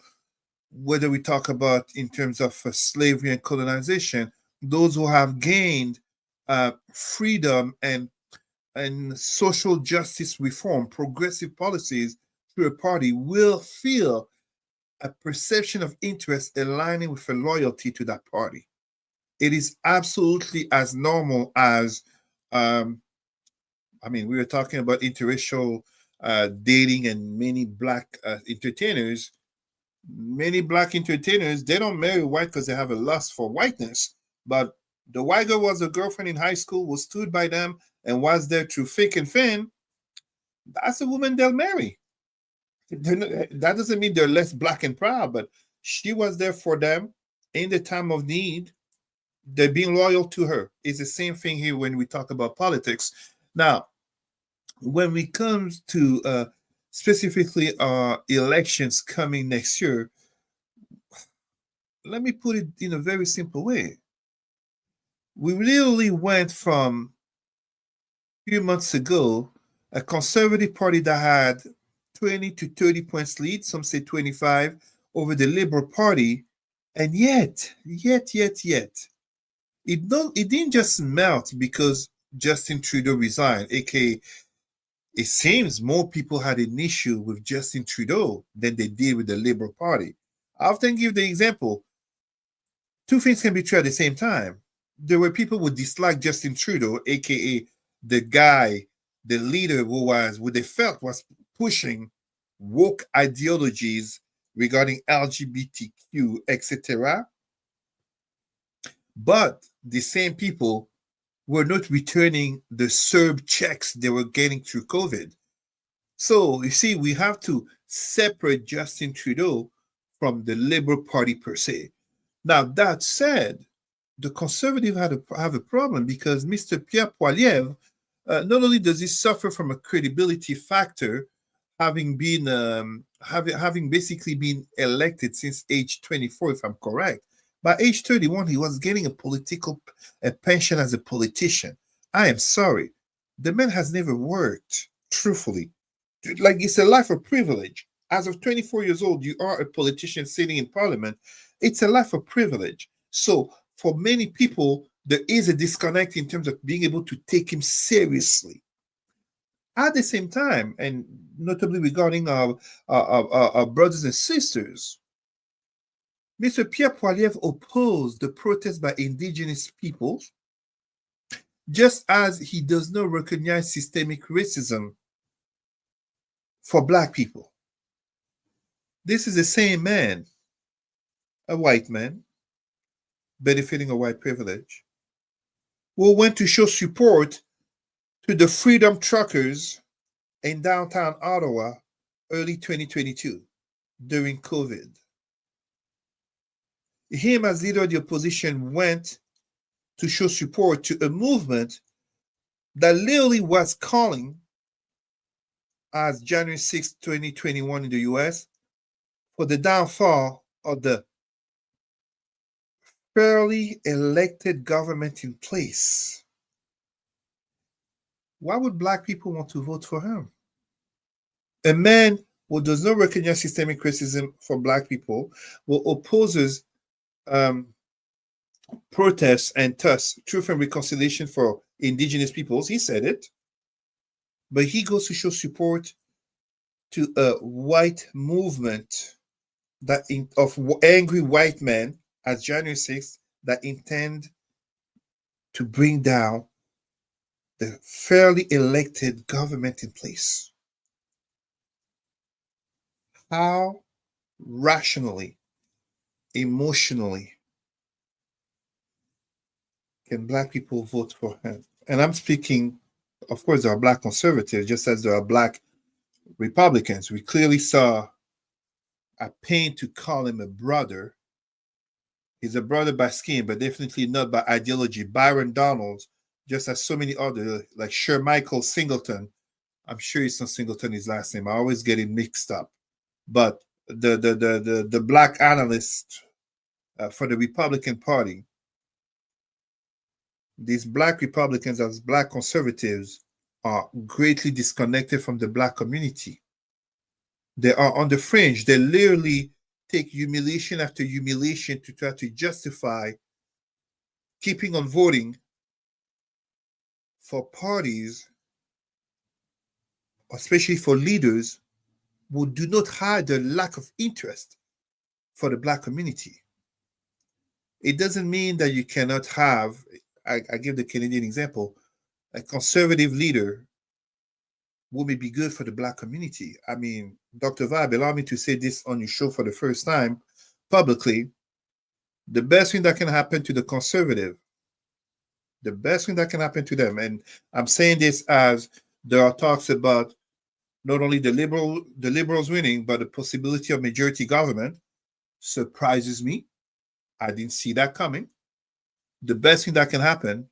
S3: whether we talk about in terms of slavery and colonization, those who have gained freedom and social justice reform, progressive policies through a party, will feel a perception of interest aligning with a loyalty to that party. It is absolutely as normal as, we were talking about interracial dating and many Black entertainers. Many Black entertainers, they don't marry white because they have a lust for whiteness, but the white girl was a girlfriend in high school, was stood by them and was there through thick and thin. That's a woman they'll marry. That doesn't mean they're less Black and proud, but she was there for them in the time of need. They're being loyal to her. It's the same thing here when we talk about politics. Now, when it comes to specifically elections coming next year, let me put it in a very simple way. We literally went from a few months ago, a conservative party that had 20 to 30 points lead, some say 25, over the Liberal Party, and yet, it didn't just melt because Justin Trudeau resigned, aka it seems more people had an issue with Justin Trudeau than they did with the Liberal Party. I often give the example, two things can be true at the same time. There were people who dislike Justin Trudeau, aka the guy, the leader who they felt was pushing woke ideologies regarding LGBTQ, etc. But the same people were not returning the CERB checks they were getting through COVID. So you see, we have to separate Justin Trudeau from the Liberal Party per se. Now, that said, the Conservatives have a problem because Mr. Pierre Poilievre, not only does he suffer from a credibility factor, having basically been elected since age 24, if I'm correct. By age 31, he was getting a pension as a politician. I am sorry. The man has never worked, truthfully. Like, it's a life of privilege. As of 24 years old, you are a politician sitting in parliament. It's a life of privilege. So for many people, there is a disconnect in terms of being able to take him seriously. At the same time, and notably regarding our brothers and sisters, Mr. Pierre Poilievre opposed the protest by indigenous peoples, just as he does not recognize systemic racism for Black people. This is the same man, a white man, benefiting a white privilege, who went to show support to the Freedom Truckers in downtown Ottawa early 2022 during COVID. Him, as leader of the opposition, went to show support to a movement that literally was calling, as January 6, 2021 in the US, for the downfall of the fairly elected government in place. Why would Black people want to vote for him? A man who does not recognize systemic racism for Black people, who opposes protests and thus truth and reconciliation for indigenous peoples. He said it, but he goes to show support to a white movement of angry white men as January 6th that intend to bring down the fairly elected government in place. How rationally, emotionally can Black people vote for him? And I'm speaking, of course, there are Black conservatives, just as there are Black Republicans. We clearly saw a pain to call him a brother. He's a brother by skin, but definitely not by ideology. Byron Donalds, just as so many others, like Sir Michael Singleton. I'm sure it's not Singleton, his last name. I always get it mixed up. But the Black analyst for the Republican Party, these Black Republicans as Black conservatives are greatly disconnected from the Black community. They are on the fringe. They literally take humiliation after humiliation to try to justify keeping on voting for parties, especially for leaders who do not hide their lack of interest for the Black community. It doesn't mean that you cannot have, I give the Canadian example, a conservative leader who may be good for the Black community. I mean, Dr. Vibe, allow me to say this on your show for the first time publicly. The best thing that can happen to the conservative, the best thing that can happen to them, and I'm saying this as there are talks about not only the liberals winning, but the possibility of majority government, surprises me. I didn't see that coming. The best thing that can happen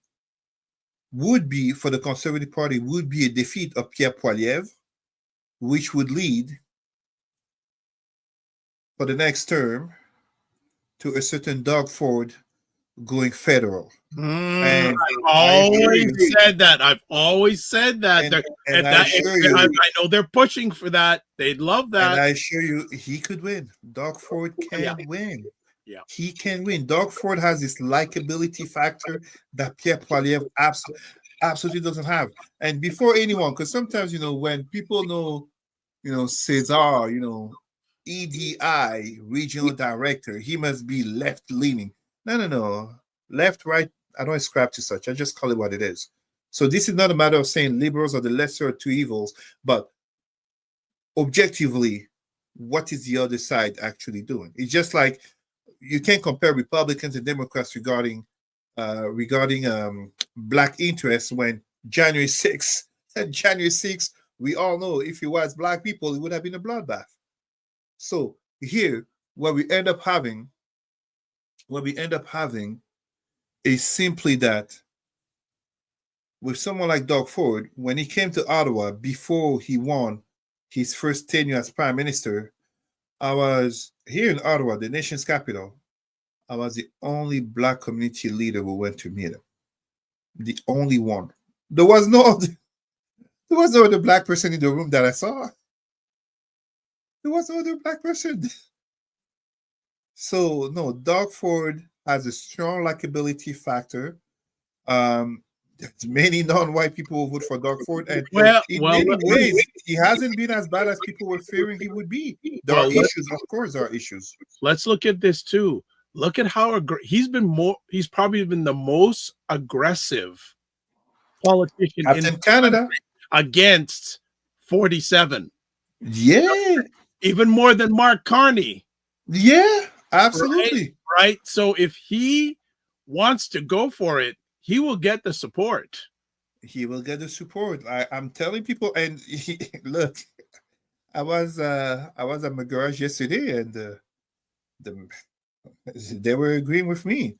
S3: would be, for the Conservative Party, would be a defeat of Pierre Poilievre, which would lead for the next term to a certain Doug Ford going federal.
S1: I've always said that. I've always said that. I know they're pushing for that. They'd love that.
S3: And I assure you, he could win. Doug Ford can win.
S1: Yeah,
S3: he can win. Doug Ford has this likability factor that Pierre Poilievre absolutely doesn't have. And before anyone, because sometimes, when people know, Cesar, EDI, regional director, he must be left-leaning. No. Left, right, I don't ascribe to such. I just call it what it is. So this is not a matter of saying liberals are the lesser of two evils, but objectively, what is the other side actually doing? It's just like you can't compare Republicans and Democrats regarding Black interests when January 6th, we all know if it was Black people, it would have been a bloodbath. So here, what we end up having is simply that with someone like Doug Ford, when he came to Ottawa before he won his first tenure as Prime Minister, I was here in Ottawa, the nation's capital. I was the only Black community leader who went to meet him. The only one. There was no other Black person in the room that I saw. There was no other Black person. So no, Doug Ford has a strong likability factor There's many non-white people who vote for Doug Ford, and
S1: Well,
S3: in
S1: well,
S3: many ways, he hasn't been as bad as people were fearing he would be. There
S1: well,
S3: are issues, of course, there are issues.
S1: let's look at this too. Look at how he's been more. He's probably been the most aggressive politician
S3: Captain Canada
S1: against 47.
S3: Yeah,
S1: Even more than Mark Carney.
S3: yeah, absolutely.
S1: Right? So if he wants to go for it, he will get the support.
S3: He will get the support. I'm telling people, and look, I was at my garage yesterday, and they were agreeing with me.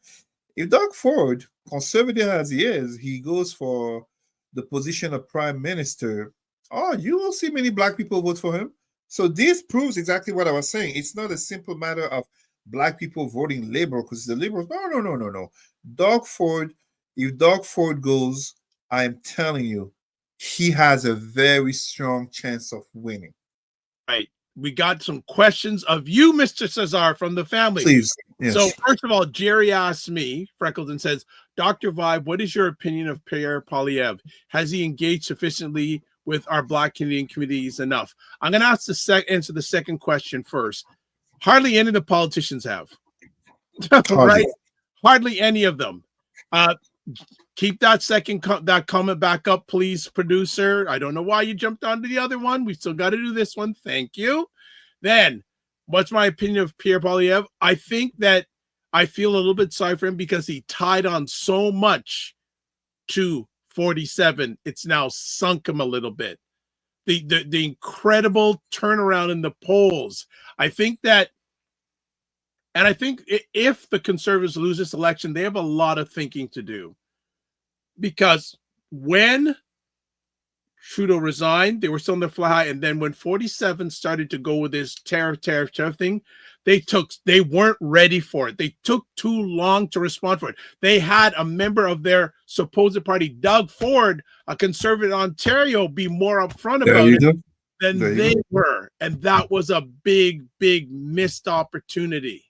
S3: If Doug Ford, conservative as he is, he goes for the position of prime minister, oh, you will see many black people vote for him. So this proves exactly what I was saying. It's not a simple matter of black people voting liberal because the liberals. No. Doug Ford, if Doug Ford goes, I'm telling you, he has a very strong chance of winning.
S1: Right. We got some questions of you, Mr. Cesar, from the family.
S3: Please. Yes.
S1: So first of all, Jerry asked me, Freckleton says, Dr. Vibe, what is your opinion of Pierre Poilievre? Has he engaged sufficiently with our Black Canadian communities enough? I'm going to answer the second question first. Hardly any of the politicians have. Right? Hardly any of them. Keep that that comment back up, please, producer. I don't know why you jumped onto the other one. We still got to do this one. Thank you. Then, what's my opinion of Pierre Poilievre? I think that I feel a little bit sorry for him because he tied on so much to 47. It's now sunk him a little bit. The incredible turnaround in the polls. I think that, and I think if the Conservatives lose this election, they have a lot of thinking to do. Because when Trudeau resigned, they were still in the fly, and then when 47 started to go with this tariff thing, they weren't ready for it. They took too long to respond for it. They had a member of their supposed party, Doug Ford, a conservative in Ontario, be more upfront about it than they were, and that was a big missed opportunity.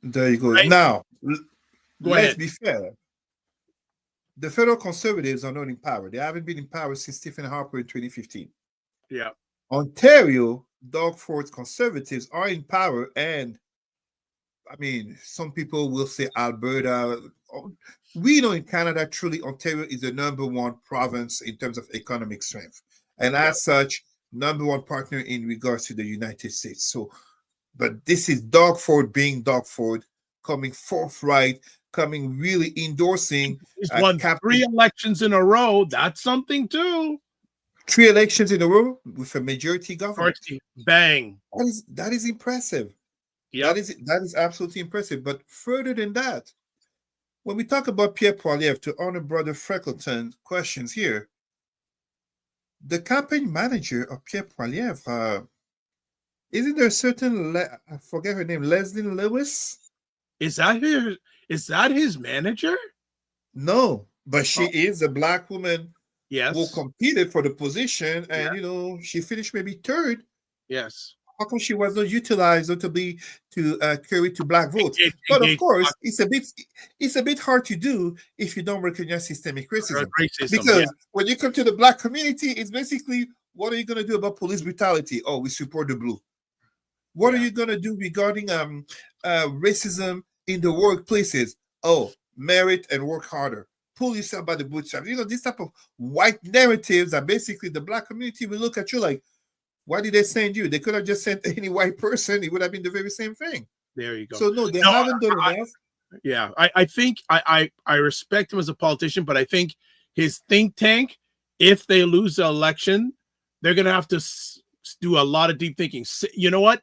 S3: There you go.
S1: Right?
S3: Now,
S1: Go
S3: let's
S1: ahead.
S3: be fair. The federal conservatives are not in power. They haven't been in power since Stephen Harper in 2015.
S1: Yeah.
S3: Ontario, Doug Ford's conservatives are in power. And I mean, some people will say Alberta. We know in Canada, truly, Ontario is the #1 province in terms of economic strength. And as such, #1 partner in regards to the United States. So, but this is Doug Ford being Doug Ford, coming forthright, coming really endorsing.
S1: He's won 3 elections in a row. That's something too.
S3: 3 elections in a row with a majority government.
S1: Bang.
S3: That is impressive.
S1: Yeah.
S3: That is absolutely impressive. But further than that, when we talk about Pierre Poilievre, to honor Brother Freckleton questions here, the campaign manager of Pierre Poilievre, isn't there a certain, I forget her name, Leslie Lewis?
S1: Is that his manager?
S3: No, but she is a black woman.
S1: Yes.
S3: Who competed for the position, and she finished maybe 3rd.
S1: Yes.
S3: How come she was not utilized notably to carry to black votes? But of course, it's a bit hard to do if you don't recognize systemic racism. Because when you come to the black community, it's basically, what are you going to do about police brutality? Oh, we support the blue. What are you going to do regarding racism in the workplaces? Oh, merit and work harder. Pull yourself by the bootstraps. This type of white narratives are basically the black community will look at you like, why did they send you? They could have just sent any white person. It would have been the very same thing.
S1: There you go.
S3: So no, they haven't done enough.
S1: Yeah, I think I respect him as a politician, but I think his think tank, if they lose the election, they're going to have to do a lot of deep thinking. You know what?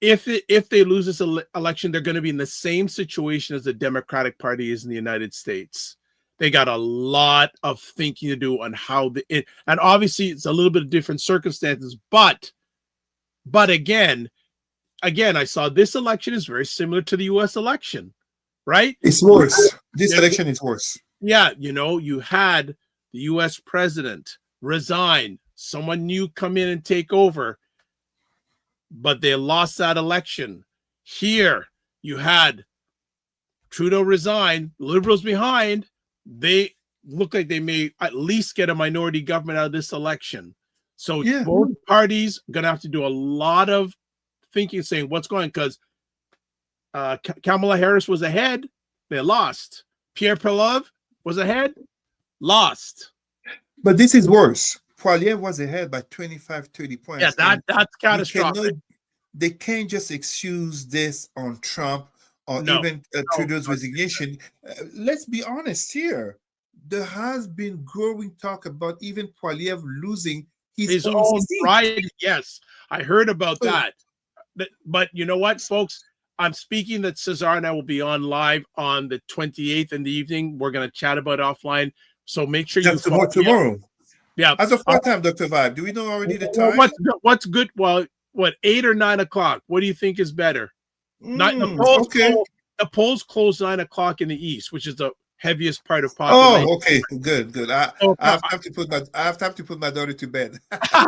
S1: If they lose this election, they're going to be in the same situation as the Democratic Party is in the United States. They got a lot of thinking to do on how and obviously it's a little bit of different circumstances, but again, I saw this election is very similar to the U.S. election, right?
S3: It's worse. This election is worse.
S1: Yeah, you had the U.S. president resign, someone new come in and take over, but they lost that election. Here, you had Trudeau resign, Liberals behind, they look like they may at least get a minority government out of this election. So
S3: Yeah.
S1: both parties are going to have to do a lot of thinking, saying what's going on, because Kamala Harris was ahead, they lost. Pierre Perlov was ahead, lost.
S3: But this is worse. Poilievre was ahead by 25, 30 points.
S1: Yeah, that's catastrophic.
S3: They can't just excuse this on Trump or even Trudeau's resignation. Let's be honest here. There has been growing talk about even Poilievre losing his own seat.
S1: Right. Yes, I heard about that. But you know what, folks? I'm speaking that Cesar and I will be on live on the 28th in the evening. We're going to chat about it offline. So make sure you follow
S3: tomorrow.
S1: Yeah.
S3: As of what time, Dr. Vibe? Do we know already the time?
S1: What's good? Well, what, 8 or 9 o'clock? What do you think is better? The polls close 9 o'clock in the east, which is the heaviest part of population.
S3: Oh, okay, good. I have to put my daughter to bed.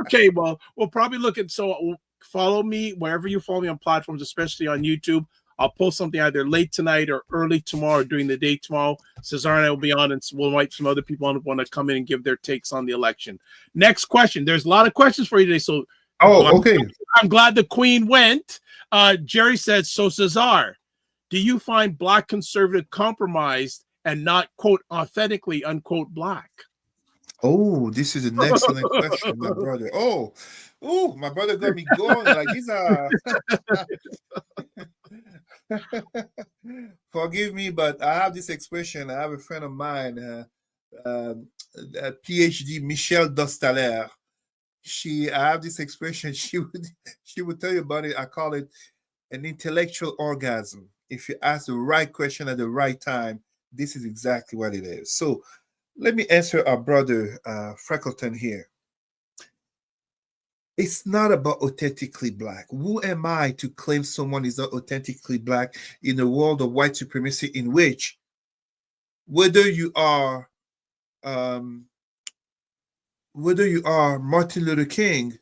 S1: Okay, well, we'll probably look at, so follow me wherever you follow me on platforms, especially on YouTube. I'll post something either late tonight or early tomorrow, during the day tomorrow. Cesar and I will be on, and we'll invite some other people on who want to come in and give their takes on the election. Next question. There's a lot of questions for you today. So,
S3: okay.
S1: I'm glad the Queen went. Jerry says, so Cesar, do you find Black conservative compromised and not, quote, authentically, unquote, Black?
S3: Oh, this is an excellent question, my brother. Oh, my brother got me going. Like, these are... Forgive me, but I have this expression. I have a friend of mine, a PhD, Michelle Dostaler. I have this expression. She would tell you about it. I call it an intellectual orgasm. If you ask the right question at the right time, this is exactly what it is. So let me answer our brother Freckleton here. It's not about authentically Black. Who am I to claim someone is not authentically Black in a world of white supremacy in which, whether you are Martin Luther King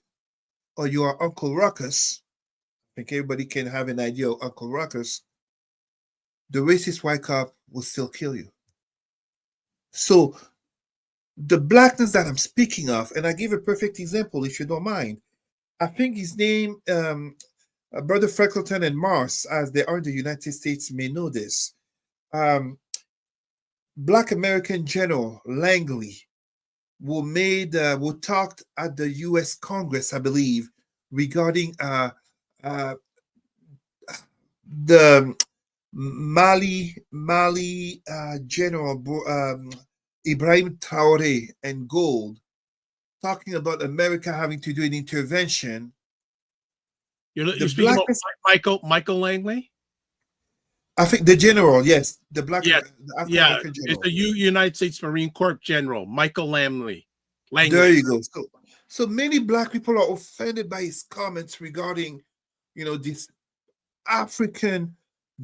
S3: or you are Uncle Ruckus, I think everybody can have an idea of Uncle Ruckus, the racist white cop will still kill you. So the Blackness that I'm speaking of, and I give a perfect example if you don't mind. I think his name, Brother Freckleton and Mars, as they are in the United States, may know this. Black American General Langley, who talked at the U.S. Congress, I believe, regarding the Mali General Ibrahim Traore and gold, talking about America having to do an intervention.
S1: You're speaking about Michael Langley?
S3: I think the general, yes. The Black
S1: African general. It's the United States Marine Corps General, Michael Langley.
S3: There you go. So many Black people are offended by his comments regarding, this African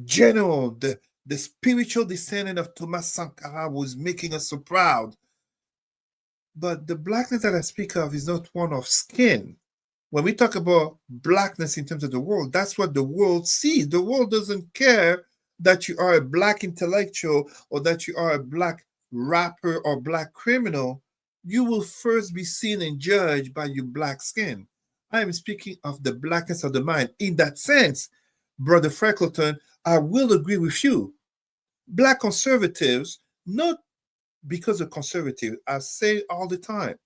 S3: general, the spiritual descendant of Thomas Sankara, was making us so proud. But the Blackness that I speak of is not one of skin. When we talk about Blackness in terms of the world, that's what the world sees. The world doesn't care that you are a Black intellectual or that you are a Black rapper or Black criminal. You will first be seen and judged by your Black skin. I am speaking of the Blackness of the mind. In that sense, Brother Freckleton, I will agree with you. Black conservatives, not because of conservative, I say all the time,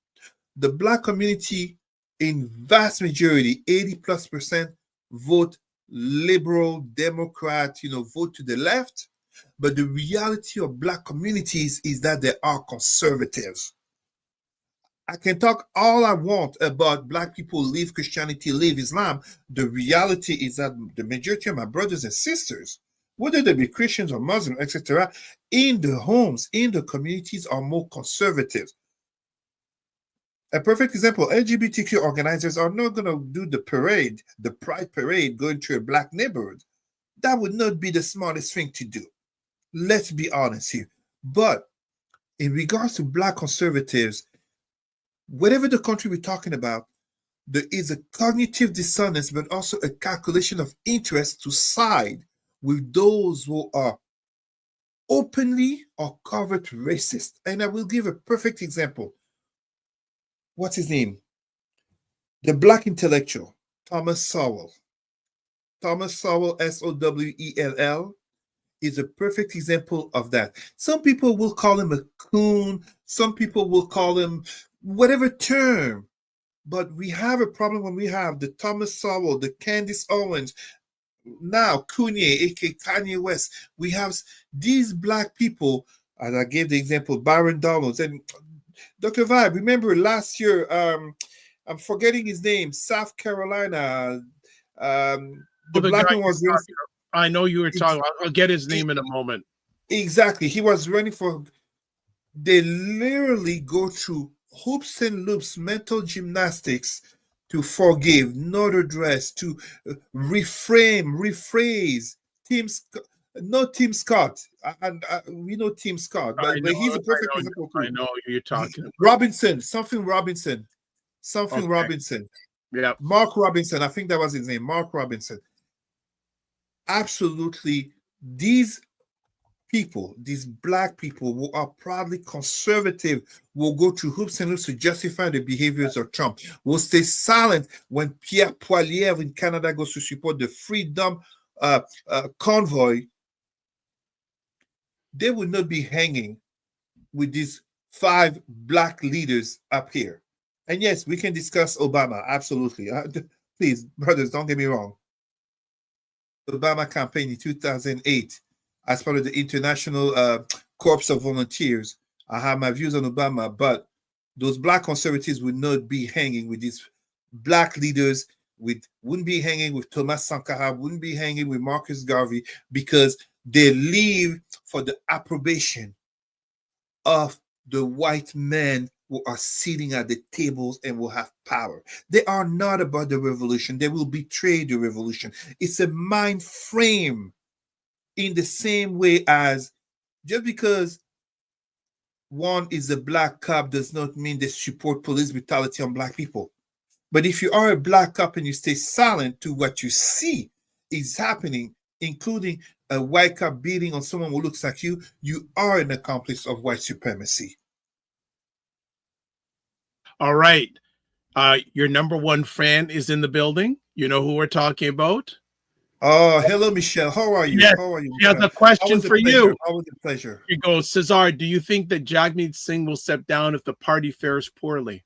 S3: the Black community in vast majority, 80+%, vote liberal, Democrat, vote to the left. But the reality of Black communities is that they are conservatives. I can talk all I want about Black people leave Christianity, leave Islam. The reality is that the majority of my brothers and sisters, whether they be Christians or Muslims, etc., in the homes, in the communities, are more conservative. A perfect example, LGBTQ organizers are not going to do the parade, the pride parade, going to a Black neighborhood. That would not be the smartest thing to do. Let's be honest here. But in regards to Black conservatives, whatever the country we're talking about, there is a cognitive dissonance, but also a calculation of interest to side with those who are openly or covert racist. And I will give a perfect example. What's his name? The black intellectual, Thomas Sowell. Thomas Sowell, Sowell, is a perfect example of that. Some people will call him a coon. Some people will call him whatever term. But we have a problem when we have the Thomas Sowell, the Candace Owens, now Kanye, aka Kanye West. We have these black people, as I gave the example, Byron Donalds and Dr. Vibe. Remember last year, I'm forgetting his name, South Carolina. The
S1: the
S3: black
S1: guy
S3: man was
S1: you're
S3: running.
S1: talking- I know you were talking. I'll get his name in a moment.
S3: Exactly. He was running for. They literally go through hoops and loops, mental gymnastics to forgive, not address, to reframe, rephrase. Tim Scott, and we know Tim Scott,
S1: I
S3: but
S1: know,
S3: he's a perfect example
S1: I
S3: too.
S1: know who you're talking about.
S3: Robinson, something Robinson, something
S1: Okay.
S3: Robinson.
S1: Yeah.
S3: Mark Robinson, I think that was his name, Mark Robinson. Absolutely, these people, these black people who are proudly conservative, will go through hoops and loops to justify the behaviors of Trump, will stay silent when Pierre Poilievre in Canada goes to support the Freedom Convoy. They will not be hanging with these 5 black leaders up here. And yes, we can discuss Obama, absolutely. Please, brothers, don't get me wrong. Obama campaign in 2008, as part of the International Corps of Volunteers. I have my views on Obama, but those black conservatives would not be hanging with these black leaders, wouldn't be hanging with Thomas Sankara, wouldn't be hanging with Marcus Garvey, because they live for the approbation of the white men who are sitting at the tables and will have power. They are not about the revolution. They will betray the revolution. It's a mind frame, in the same way as just because one is a black cop does not mean they support police brutality on black people. But if you are a black cop and you stay silent to what you see is happening, including a white cop beating on someone who looks like you are an accomplice of white supremacy.
S1: All right. Your number one fan is in the building. You know who we're talking about?
S3: Oh, hello, Michelle. How are you?
S1: Yes,
S3: How are you,
S1: she has
S3: Michelle?
S1: a question for you.
S3: Always a pleasure.
S1: Here goes. Cesar, do you think that Jagmeet Singh will step down if the party fares poorly?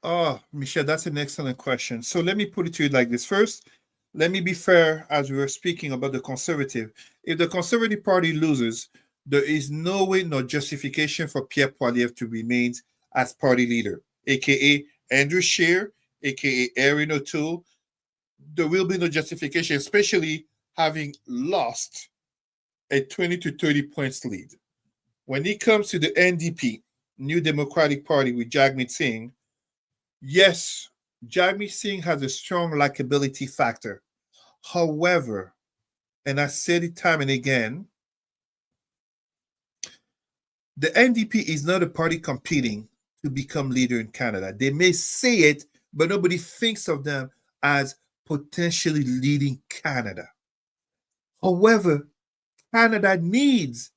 S3: Oh, Michelle, that's an excellent question. So let me put it to you like this. First, let me be fair as we were speaking about the conservative. If the Conservative Party loses, there is no way nor justification for Pierre Poilievre to remain as party leader, aka Andrew Scheer, aka Erin O'Toole. There will be no justification, especially having lost a 20 to 30 points lead. When it comes to the NDP, New Democratic Party with Jagmeet Singh, yes, Jagmeet Singh has a strong likability factor. However, and I said it time and again, the NDP is not a party competing to become leader in Canada. They may say it, but nobody thinks of them as potentially leading Canada. However, Canada needs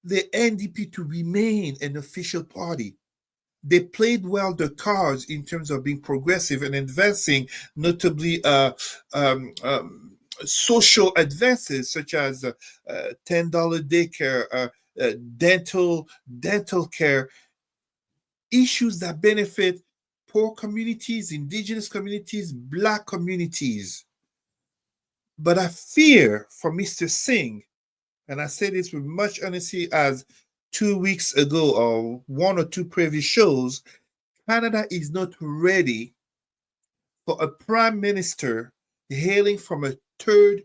S3: the NDP to remain an official party. They played well the cards in terms of being progressive and advancing, notably social advances such as $10 daycare, dental care, issues that benefit poor communities, indigenous communities, black communities. But I fear for Mr. Singh, and I say this with much honesty, as 2 weeks ago or 1 or 2 previous shows, Canada is not ready for a prime minister hailing from a third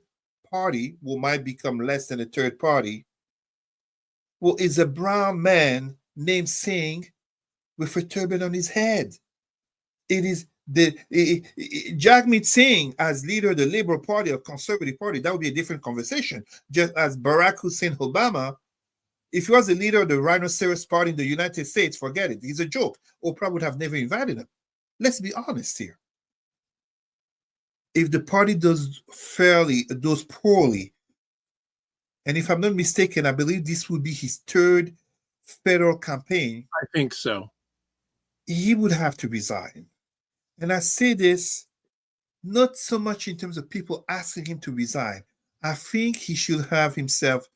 S3: party, who might become less than a third party, who is a brown man named Singh with a turban on his head. It is Jagmeet Singh as leader of the Liberal Party or Conservative Party. That would be a different conversation. Just as Barack Hussein Obama, if he was the leader of the Rhinoceros Party in the United States, forget it. He's a joke. Oprah would have never invited him. Let's be honest here. If the party does poorly, And if I'm not mistaken, I believe this would be his third federal campaign.
S1: I think so.
S3: He would have to resign. And I say this not so much in terms of people asking him to resign. I think he should have himself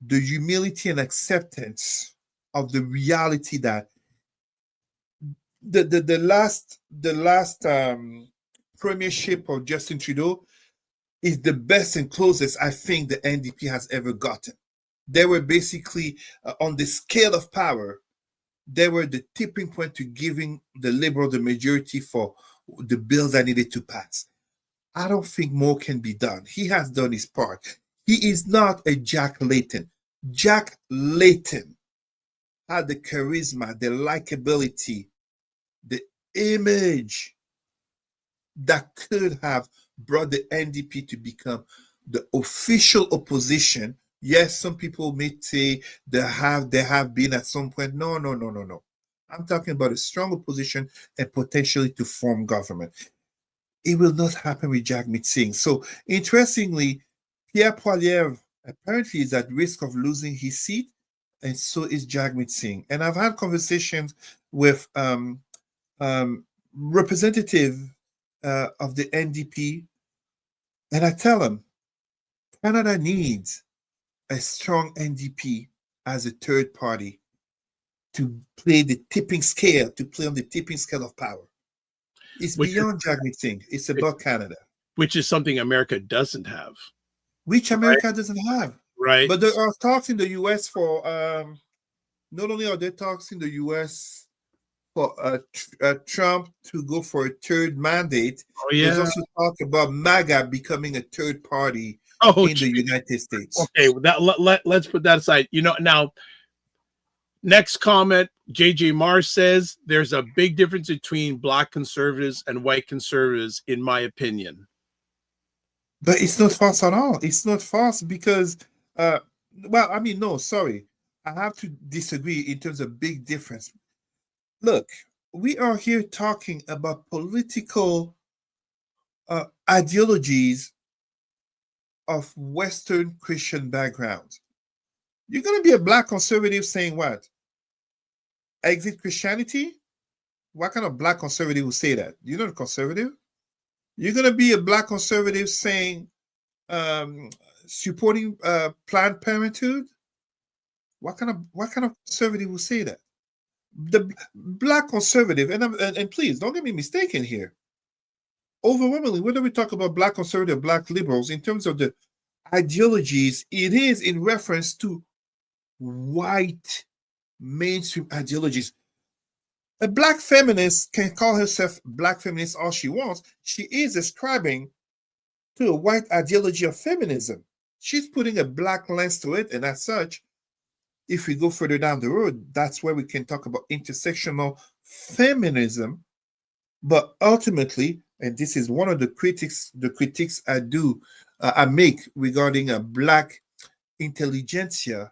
S3: the humility and acceptance of the reality that the last premiership of Justin Trudeau is the best and closest I think the NDP has ever gotten. They were basically on the scale of power. They were the tipping point to giving the Liberal the majority for the bills that needed to pass. I don't think more can be done. He has done his part. He is not a Jack Layton. Jack Layton had the charisma, the likability, the image that could have brought the NDP to become the official opposition. Yes, some people may say they have been at some point. No. I'm talking about a strong opposition and potentially to form government. It will not happen with Jagmeet Singh. So interestingly, Pierre Poilievre apparently is at risk of losing his seat, and so is Jagmeet Singh. And I've had conversations with representative of the NDP, and I tell them Canada needs a strong NDP as a third party to play the tipping scale, to play on the tipping scale of power. It's beyond Jagmeet Singh. It's about Canada.
S1: Which is something America doesn't have.
S3: Which America doesn't have.
S1: Right.
S3: But there are talks in the U.S. for, not only are there talks in the U.S. for Trump to go for a third mandate, there's also talk about MAGA becoming a third party in the United States.
S1: Okay, let's put that aside. Now, next comment, JJ Mars says there's a big difference between black conservatives and white conservatives, in my opinion.
S3: But it's not false at all. It's not false because, no, sorry. I have to disagree in terms of big difference. Look, we are here talking about political ideologies of Western Christian backgrounds. You're going to be a black conservative saying what? Exit Christianity? What kind of black conservative will say that? You're not a conservative. You're going to be a black conservative saying supporting Planned Parenthood? What kind of conservative will say that? The black conservative, and please don't get me mistaken here. Overwhelmingly, whether we talk about black conservative, black liberals, in terms of the ideologies, it is in reference to white mainstream ideologies. A black feminist can call herself black feminist all she wants. She is ascribing to a white ideology of feminism. She's putting a black lens to it, and as such, if we go further down the road, that's where we can talk about intersectional feminism. But ultimately, and this is one of the critiques I make regarding a black intelligentsia,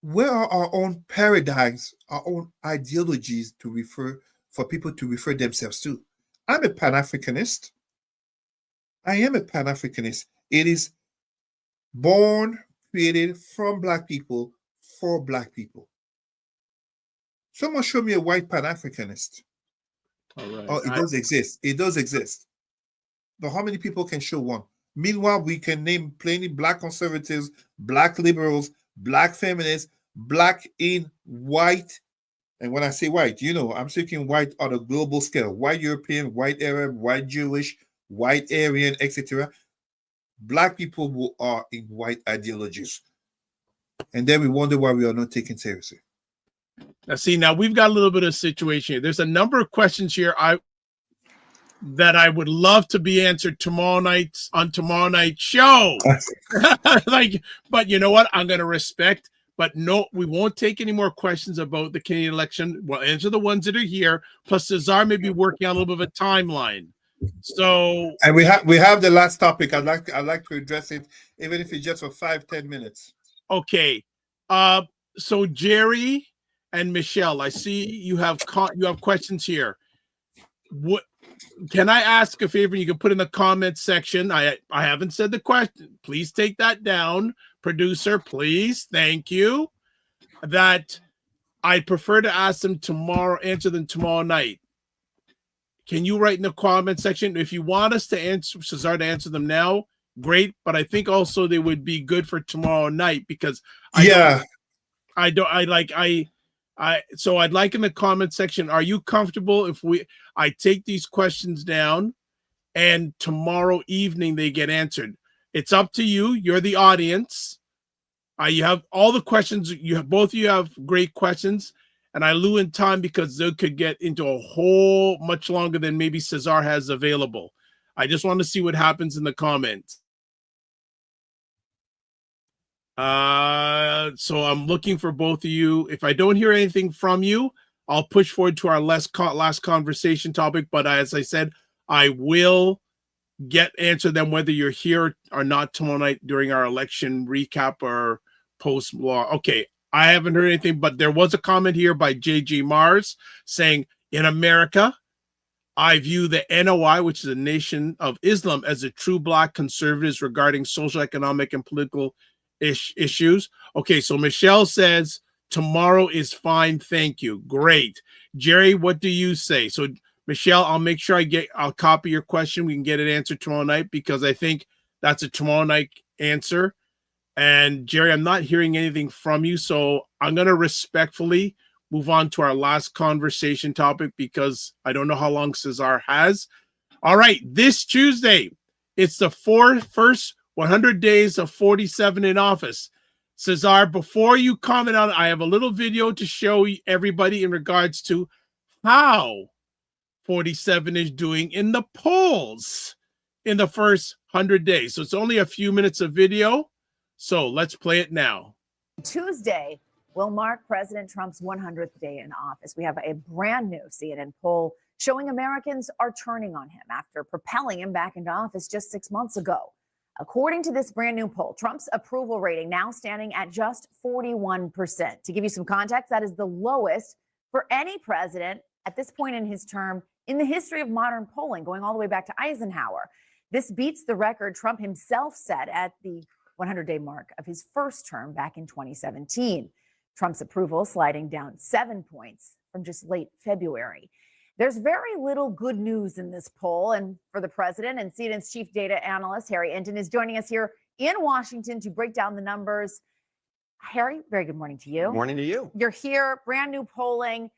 S3: where are our own paradigms, our own ideologies for people to refer themselves to? I'm a Pan-Africanist. I am a Pan-Africanist. It is born, created from black people, for black people. Someone show me a white Pan-Africanist.
S1: All right.
S3: Oh, it does exist. It does exist. But how many people can show one? Meanwhile, we can name plenty black conservatives, black liberals, black feminists, black in white. And when I say white, I'm speaking white on a global scale. White European, white Arab, white Jewish, white Aryan, etc. Black people who are in white ideologies. And then we wonder why we are not taken seriously.
S1: Now we've got a little bit of situation here. There's a number of questions here that I would love to be answered tomorrow night's show. But you know what? I'm going to respect. But no, we won't take any more questions about the Canadian election. We'll answer the ones that are here. Plus, Cesar may be working on a little bit of a timeline. So,
S3: and we have the last topic. I'd like to address it, even if it's just for 5-10 minutes.
S1: Okay. So Jerry and Michelle, I see you have questions here. can I ask a favor? You can put in the comments section. I haven't said the question. Please take that down, producer. Please, thank you. That I prefer to ask them tomorrow. Answer them tomorrow night. Can you write in the comment section if you want us to answer Cesar to answer them now? Great, but I think also they would be good for tomorrow night because so I'd like in the comment section, are you comfortable if I take these questions down and tomorrow evening they get answered? It's up to you. You're the audience. You have all the questions. Both of you have great questions, and I lose in time because they could get into a whole much longer than maybe Cesar has available. I just want to see what happens in the comments. So I'm looking for both of you. If I don't hear anything from you, I'll push forward to our last conversation topic. But as I said, I will answer them whether you're here or not tomorrow night during our election recap or post law. Okay, I haven't heard anything, but there was a comment here by JG Mars saying, in America, I view the NOI, which is a Nation of Islam, as a true Black conservatives regarding social, economic, and political issues. Okay, so Michelle says tomorrow is fine. Thank you. Great. Jerry, what do you say? So Michelle, I'll make sure I'll copy your question. We can get it answered tomorrow night because I think that's a tomorrow night answer. And Jerry, I'm not hearing anything from you, so I'm going to respectfully move on to our last conversation topic because I don't know how long Cesar has. All right, this Tuesday, it's the first 100 days of 47 in office. Cesar, before you comment on it, I have a little video to show everybody in regards to how 47 is doing in the polls in the first 100 days. So it's only a few minutes of video. So let's play it now.
S10: Tuesday will mark President Trump's 100th day in office. We have a brand new CNN poll showing Americans are turning on him after propelling him back into office just 6 months ago. According to this brand new poll, Trump's approval rating now standing at just 41%. To give you some context, that is the lowest for any president at this point in his term in the history of modern polling, going all the way back to Eisenhower. This beats the record Trump himself set at the 100-day mark of his first term back in 2017. Trump's approval sliding down 7 points from just late February. There's very little good news in this poll, and for the president, and CNN's chief data analyst, Harry Enton, is joining us here in Washington to break down the numbers. Harry, very good morning to you.
S11: Good morning to you.
S10: You're here, brand new polling.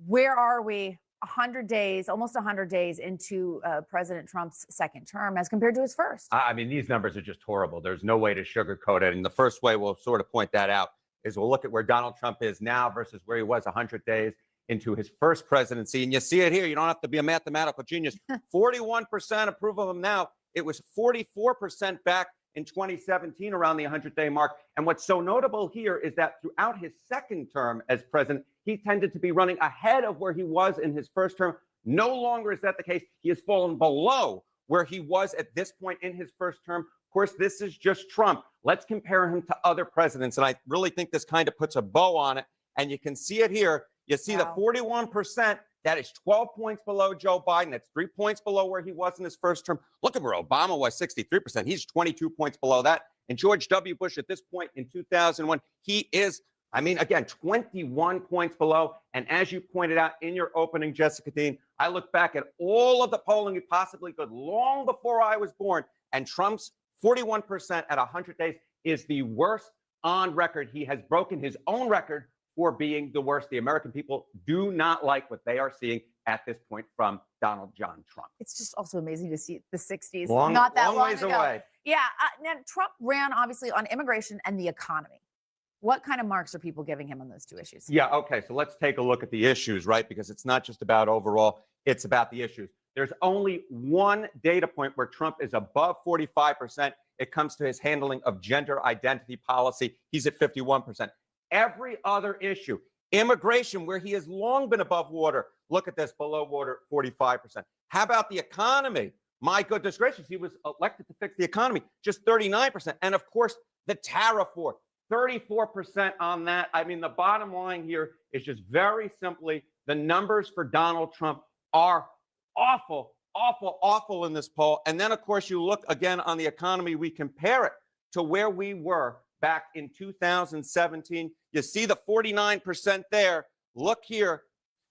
S10: Where are we 100 days, almost 100 days into President Trump's second term as compared to his first?
S11: I mean, these numbers are just horrible. There's no way to sugarcoat it. And the first way we'll sort of point that out is we'll look at where Donald Trump is now versus where he was 100 days into his first presidency. And you see it here. You don't have to be a mathematical genius. 41% approval of him now. It was 44% back in 2017 around the 100-day mark. And what's so notable here is that throughout his second term as president, he tended to be running ahead of where he was in his first term. No longer is that the case. He has fallen below where he was at this point in his first term. Of course, this is just Trump. Let's compare him to other presidents. And I really think this kind of puts a bow on it. And you can see it here. You see the 41%. That is 12 points below Joe Biden. That's 3 points below where he was in his first term. Look at where Obama was, 63%. He's 22 points below that. And George W. Bush at this point in 2001, he is, I mean, again, 21 points below. And as you pointed out in your opening, Jessica Dean, I look back at all of the polling you possibly could long before I was born. And Trump's 41% at 100 days is the worst on record. He has broken his own record for being the worst. The American people do not like what they are seeing at this point from Donald John Trump.
S10: It's just also amazing to see the 60s,
S11: long,
S10: not that long
S11: ways
S10: ago.
S11: Away.
S10: Yeah, now Trump ran obviously on immigration and the economy. What kind of marks are people giving him on those two issues?
S11: Yeah, okay, so let's take a look at the issues, right? Because it's not just about overall, it's about the issues. There's only one data point where Trump is above 45%. It comes to his handling of gender identity policy. He's at 51%. Every other issue, immigration, where he has long been above water. Look at this, below water, 45%. How about the economy? My goodness gracious, he was elected to fix the economy, just 39%. And of course, the tariff war, 34% on that. I mean, the bottom line here is just very simply the numbers for Donald Trump are awful awful, awful in this poll. And then, of course, you look again on the economy, we compare it to where we were back in 2017. You see the 49% there. Look here,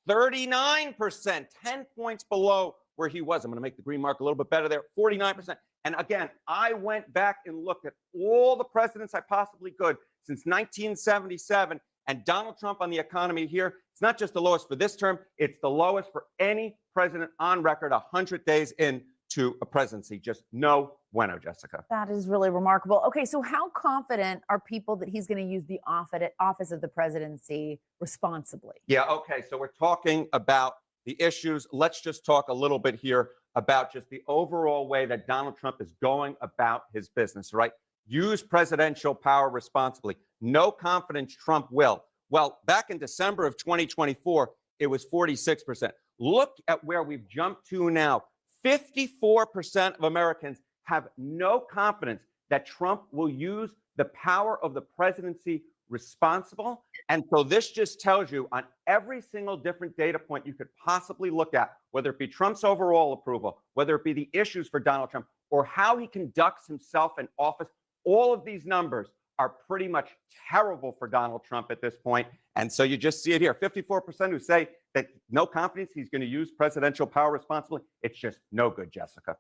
S11: 39%, 10 points below where he was. I'm going to make the green mark a little bit better there, 49%. And again, I went back and looked at all the presidents I possibly could since 1977, and Donald Trump on the economy here, it's not just the lowest for this term, it's the lowest for any president on record 100 days into a presidency. Just no bueno, Jessica.
S10: That is really remarkable. Okay, so how confident are people that he's going to use the office of the presidency responsibly?
S11: Yeah, okay, so we're talking about the issues. Let's just talk a little bit here about just the overall way that Donald Trump is going about his business, right? Use presidential power responsibly. No confidence Trump will. Well, back in December of 2024, it was 46%. Look at where we've jumped to now. 54% of Americans have no confidence that Trump will use the power of the presidency responsible. And so this just tells you on every single different data point you could possibly look at, whether it be Trump's overall approval, whether it be the issues for Donald Trump, or how he conducts himself in office, all of these numbers are pretty much terrible for Donald Trump at this point. And so you just see it here, 54% who say that no confidence he's going to use presidential power responsibly. It's just no good, Jessica.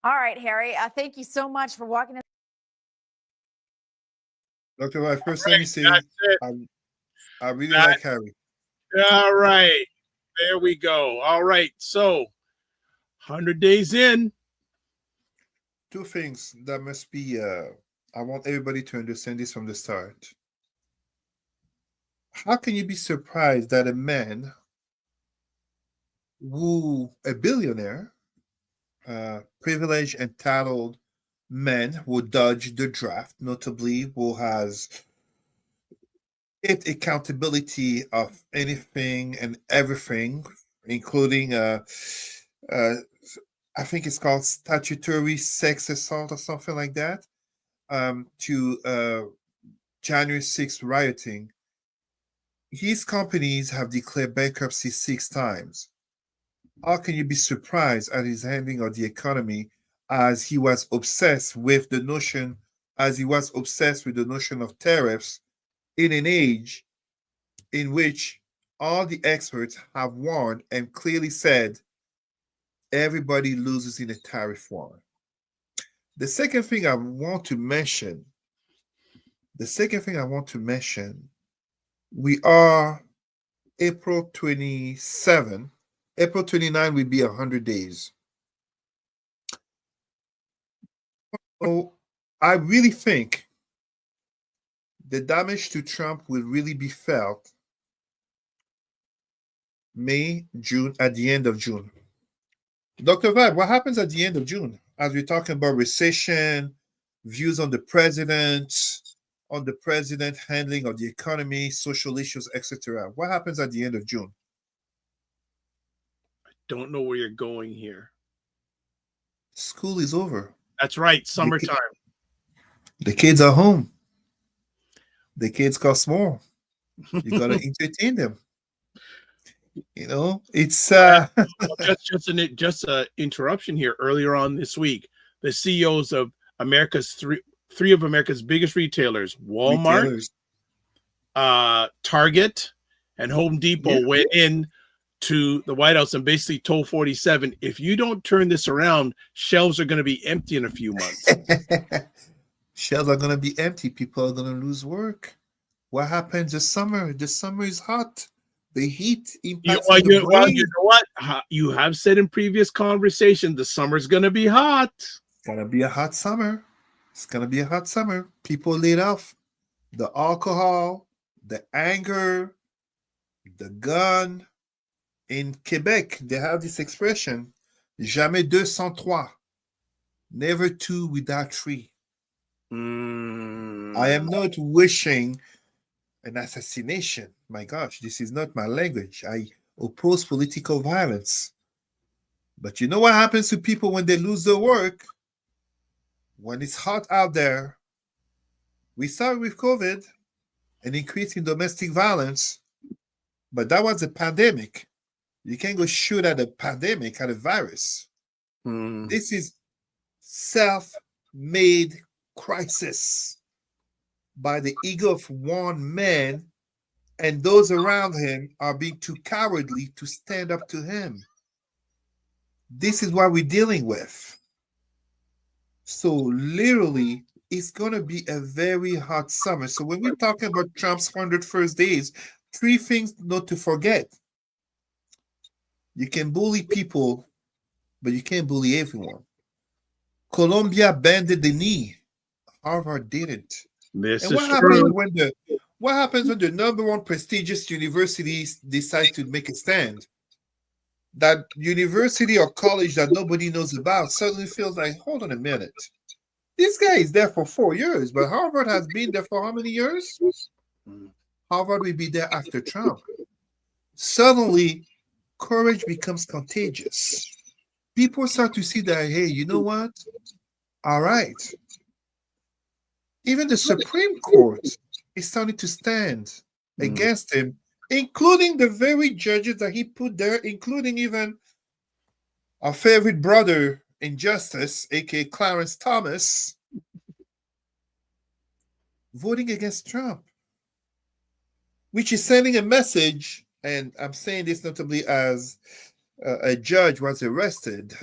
S10: All right, Harry, thank you so much for walking us.
S3: Dr. White, first let me say, I really like Harry.
S1: All right. There we go. All right. So 100 days in.
S3: Two things that must be, I want everybody to understand this from the start. How can you be surprised that a man a billionaire, privileged, entitled man who dodged the draft, notably who has accountability of anything and everything, including I think it's called statutory sex assault or something like that, to January 6th rioting. His companies have declared bankruptcy 6 times. How can you be surprised at his handling of the economy as he was obsessed with the notion of tariffs in an age in which all the experts have warned and clearly said everybody loses in a tariff war? The second thing I want to mention, we are April 27. April 29 will be 100 days. So I really think the damage to Trump will really be felt May, June, at the end of June. Dr. Vibe, what happens at the end of June? As we're talking about recession, views on the president handling of the economy, social issues, etc. What happens at the end of June?
S1: I don't know where you're going here.
S3: School is over.
S1: That's right. Summertime.
S3: The kids are home. The kids cost more. You got to entertain them. You know, it's
S1: just an interruption here. Earlier on this week, the CEOs of America's three of America's biggest retailers, Walmart, Target, and Home Depot, went in to the White House and basically told 47, if you don't turn this around, shelves are going to be empty in a few months.
S3: Shelves are going to be empty. People are going to lose work. What happens this summer? The summer is hot. The heat impacts the brain.
S1: Well, you know what? You have said in previous conversations, the summer's going to be hot.
S3: It's going to be a hot summer. It's going to be a hot summer. People laid off. The alcohol, the anger, the gun. In Quebec, they have this expression, jamais deux sans trois. Never two without three. I am not wishing an assassination. My gosh, this is not my language. I oppose political violence. But you know what happens to people when they lose their work? When it's hot out there, we started with COVID, an increase in domestic violence, but that was a pandemic. You can't go shoot at a pandemic, at a virus. This is self-made crisis by the ego of one man, and those around him are being too cowardly to stand up to him. This is what we're dealing with. So literally, it's going to be a very hot summer. So when we're talking about Trump's 100 first days, 3 things not to forget. You can bully people, but you can't bully everyone. Columbia bended the knee. Harvard didn't.
S1: This
S3: And
S1: is
S3: what happens when the number one prestigious universities decide to make a stand? That university or college that nobody knows about suddenly feels like, hold on a minute. This guy is there for 4 years, but Harvard has been there for how many years? Harvard will be there after Trump. Suddenly, courage becomes contagious. People start to see that, hey, you know what? All right. Even the Supreme Court is starting to stand against him, including the very judges that he put there, including even our favorite brother in justice, aka Clarence Thomas, voting against Trump, which is sending a message. And I'm saying this notably as a judge was arrested,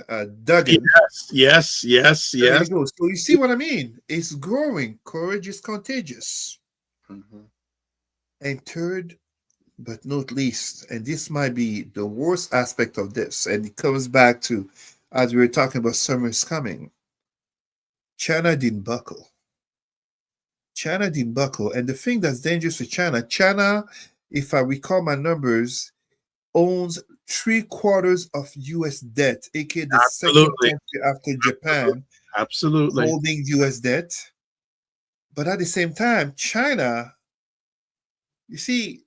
S3: Duggan.
S1: Yes.
S3: There you go. So you see what I mean? It's growing. Courage is contagious. And third, but not least, and this might be the worst aspect of this, and it comes back to, as we were talking about, summer is coming. China didn't buckle. China didn't buckle. And the thing that's dangerous for China, if I recall my numbers, owns 3/4 of US debt, aka the second country after Japan, holding US debt. But at the same time, China, you see,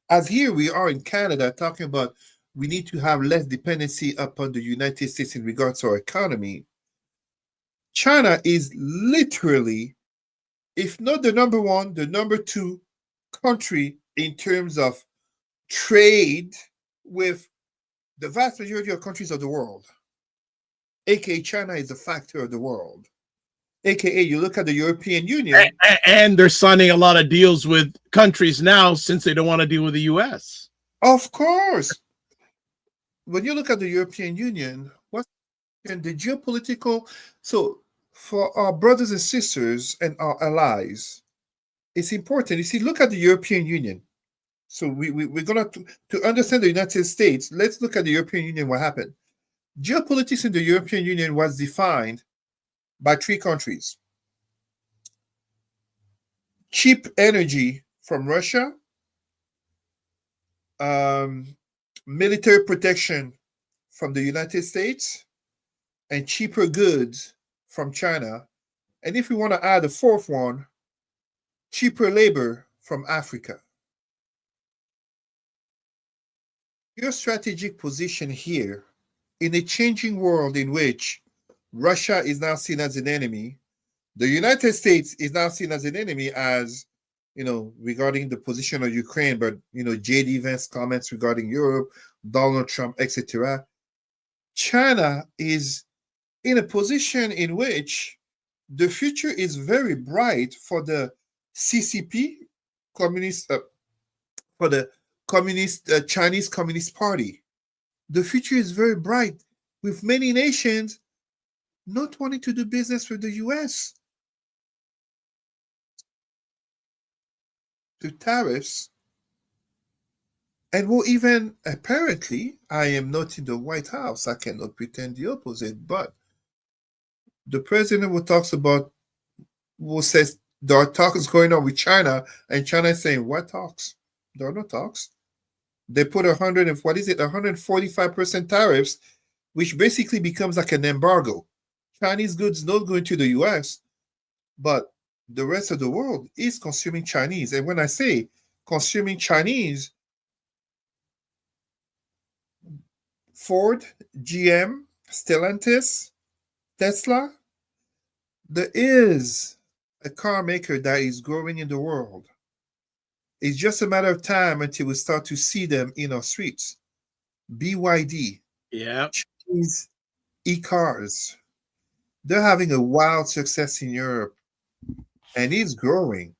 S3: as here we are in Canada talking about we need to have less dependency upon the United States in regards to our economy. China is literally, if not the number one, the number 2 country in terms of trade with the vast majority of countries of the world. AKA China is a factor of the world. AKA you look at the European Union.
S1: And they're signing a lot of deals with countries now since they don't want to deal with the US.
S3: Of course. When you look at the European Union, what's the geopolitical? So for our brothers and sisters and our allies, it's important. You see, look at the European Union. So we're going to understand the United States. Let's look at the European Union, what happened. Geopolitics in the European Union was defined by 3 countries. Cheap energy from Russia, military protection from the United States, and cheaper goods from China. And if we want to add a 4th one, cheaper labor from Africa. Your strategic position here in a changing world in which Russia is now seen as an enemy, the United States is now seen as an enemy, as regarding the position of Ukraine, but J.D. Vance comments regarding Europe, Donald Trump, etc. China is in a position in which the future is very bright for the CCP, for the Chinese Communist Party. The future is very bright, with many nations not wanting to do business with the US. To tariffs. And well, even apparently, I am not in the White House. I cannot pretend the opposite, but the president who says there are talks going on with China, and China is saying, what talks? There are no talks. They put 145% tariffs, which basically becomes like an embargo. Chinese goods not going to the US, but the rest of the world is consuming Chinese. And when I say consuming Chinese, Ford, GM, Stellantis, Tesla, there is a car maker that is growing in the world. It's just a matter of time until we start to see them in our streets. BYD.
S1: Yeah.
S3: Chinese e-cars. They're having a wild success in Europe, and it's growing.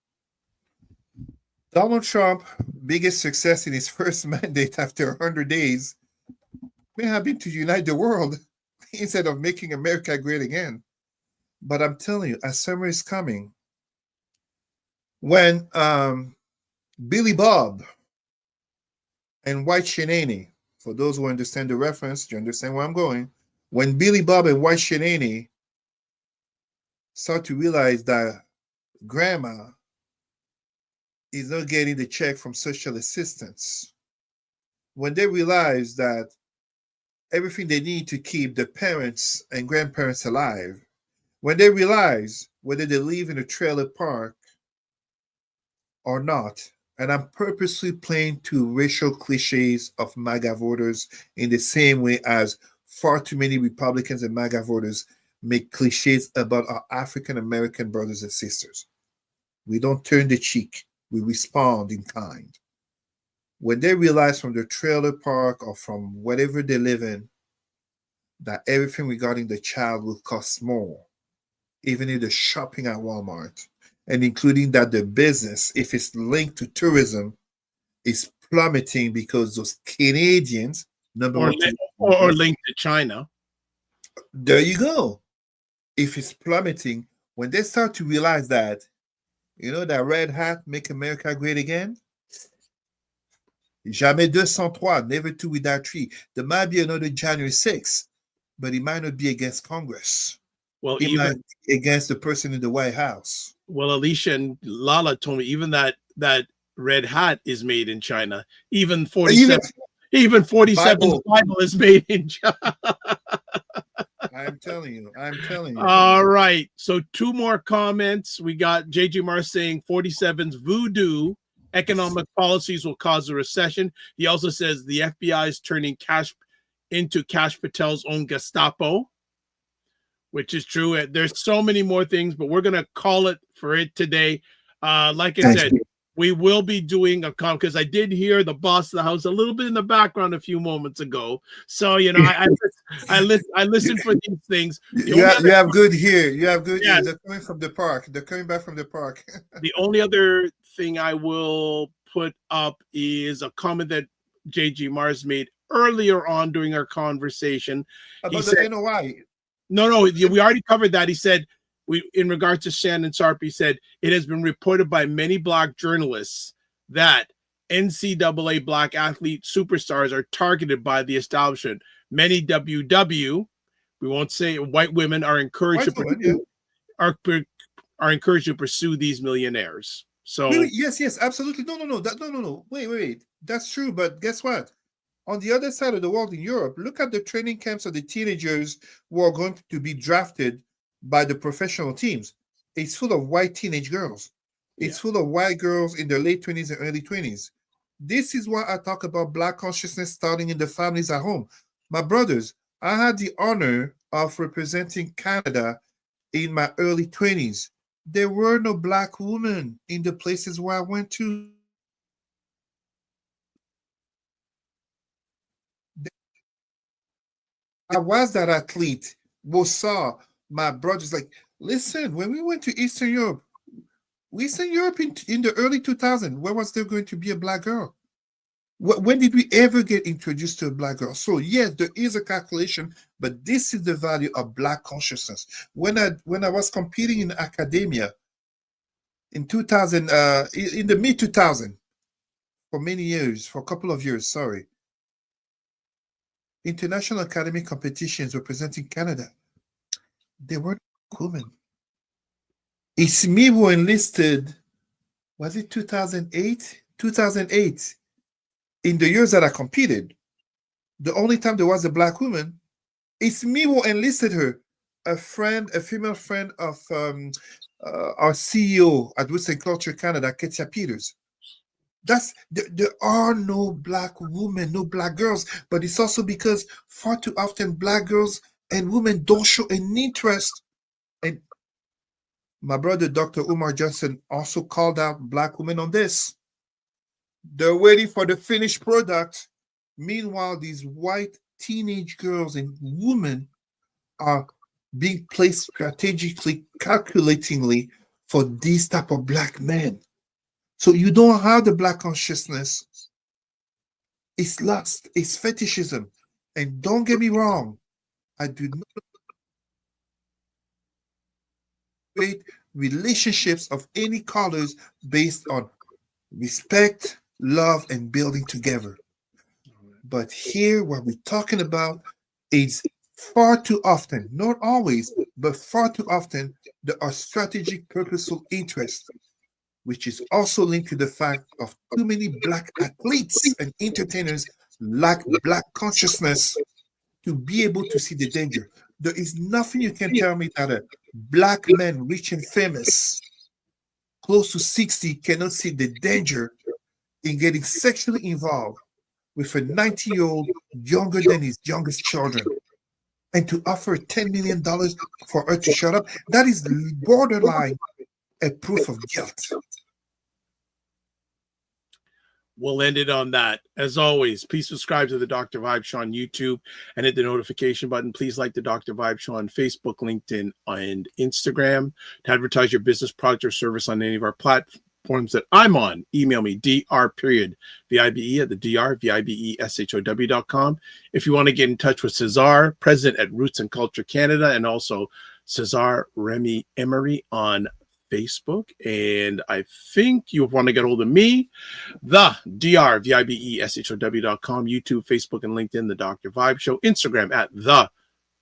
S3: Donald Trump, biggest success in his first mandate after 100 days, may have been to unite the world instead of making America great again. But I'm telling you, as summer is coming, when Billy Bob and White Shanae, for those who understand the reference, you understand where I'm going. When Billy Bob and White Shanae start to realize that grandma is not getting the check from social assistance, when they realize that everything they need to keep the parents and grandparents alive, when they realize whether they live in a trailer park or not, and I'm purposely playing to racial cliches of MAGA voters in the same way as far too many Republicans and MAGA voters make cliches about our African American brothers and sisters. We don't turn the cheek, we respond in kind. When they realize from the trailer park or from whatever they live in that everything regarding the child will cost more, even if they're shopping at Walmart, and including that the business, if it's linked to tourism, is plummeting because those Canadians,
S1: or linked to China.
S3: There you go. If it's plummeting, when they start to realize that, that red hat, make America great again, jamais 203, never two without three. There might be another January 6th, but it might not be against Congress.
S1: Well,
S3: it might be against the person in the White House.
S1: Well, Alicia and Lala told me even that red hat is made in China. Even 47 Bible is made in China.
S3: I'm telling you.
S1: All right. So 2 more comments. We got JJ Mars saying 47's voodoo economic policies will cause a recession. He also says the FBI is turning cash into Kash Patel's own Gestapo, which is true. There's so many more things, but we're going to call it for it today. Like I said, we will be doing a comment because I did hear the boss of the house a little bit in the background a few moments ago. So, I listen for these things.
S3: You have good here. You have good. Yes. They're coming from the park. They're coming back from the park.
S1: The only other thing I will put up is a comment that JG Mars made earlier on during our conversation.
S3: About the NOI.
S1: No, we already covered that. He said, in regards to Shannon Sharpe, he said, it has been reported by many Black journalists that NCAA Black athlete superstars are targeted by the establishment. Many WW, we won't say white women, are encouraged are encouraged to pursue these millionaires. So
S3: yes, absolutely. No. Wait. That's true, but guess what? On the other side of the world in Europe, look at the training camps of the teenagers who are going to be drafted by the professional teams. It's full of white teenage girls. It's full of white girls in their late 20s and early 20s. This is why I talk about Black consciousness starting in the families at home. My brothers, I had the honor of representing Canada in my early 20s. There were no Black women in the places where I went to. I was that athlete who saw my brothers like, listen, when we went to Eastern Europe in the early 2000s, where was there going to be a Black girl? When did we ever get introduced to a Black girl? So yes, there is a calculation, but this is the value of Black consciousness. When I was competing in academia in 2000, in the mid 2000, for many years, for a couple of years, international academic competitions representing Canada, there were women. It's me who enlisted, was it 2008? 2008. In the years that I competed, the only time there was a Black woman, it's me who enlisted her. A female friend of our CEO at Western Culture Canada, Ketia Peters. There are no Black women, no Black girls, but it's also because far too often Black girls and women don't show an interest. And my brother, Dr. Umar Johnson, also called out Black women on this. They're waiting for the finished product. Meanwhile, these white teenage girls and women are being placed strategically, calculatingly for these type of black men. So you don't have the black consciousness. It's lust, it's fetishism. And don't get me wrong, I do not create relationships of any colors based on respect, love, and building together. But here, what we're talking about is far too often, not always, but far too often, there are strategic, purposeful interests, which is also linked to the fact of too many black athletes and entertainers lack black consciousness to be able to see the danger. There is nothing you can tell me that a black man rich and famous, close to 60, cannot see the danger in getting sexually involved with a 90-year-old younger than his youngest children. And to offer $10 million for her to shut up, that is borderline a proof of guilt.
S1: We'll end it on that. As always, please subscribe to the Dr. Vibe Show on YouTube and hit the notification button. Please like the Dr. Vibe Show on Facebook, LinkedIn, and Instagram. To advertise your business, product, or service on any of our platforms that I'm on, email me, dr.vibe at the drvibeshow.com. If you want to get in touch with Cesar, president at Roots and Culture Canada, and also Cesar Remy Emery on Facebook, and I think you want to get hold of me, the drvibeshow.com, YouTube, Facebook, and LinkedIn, the Dr. Vibe Show, Instagram at the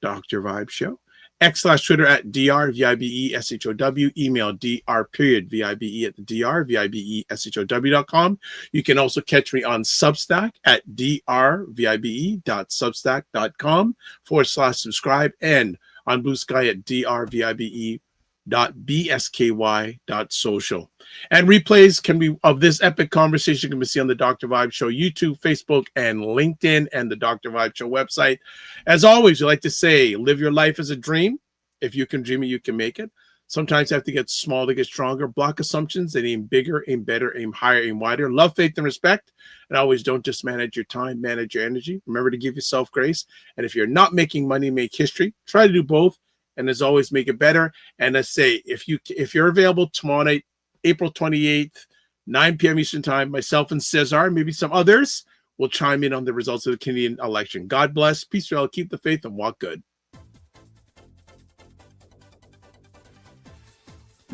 S1: Dr. Vibe Show, X/Twitter at drvibeshow, email dr.vibe at the drvibeshow.com. You can also catch me on Substack at drvibe.substack.com/subscribe, and on Blue Sky at drvibe.bsky.social. And replays can be of this epic conversation can be seen on the Dr. Vibe Show YouTube, Facebook, and LinkedIn, and the Dr. Vibe Show website. As always, we like to say, live your life as a dream. If you can dream it, you can make it. Sometimes you have to get small to get stronger. Block assumptions and aim bigger, aim better, aim higher, aim wider. Love, faith, and respect. And always don't just manage your time, manage your energy. Remember to give yourself grace. And if you're not making money, make history. Try to do both. And as always, make it better. And I say, if you're available tomorrow night, April 28th, 9 p.m. Eastern Time, myself and Cesar, maybe some others, will chime in on the results of the Canadian election. God bless. Peace to all. Keep the faith and walk good.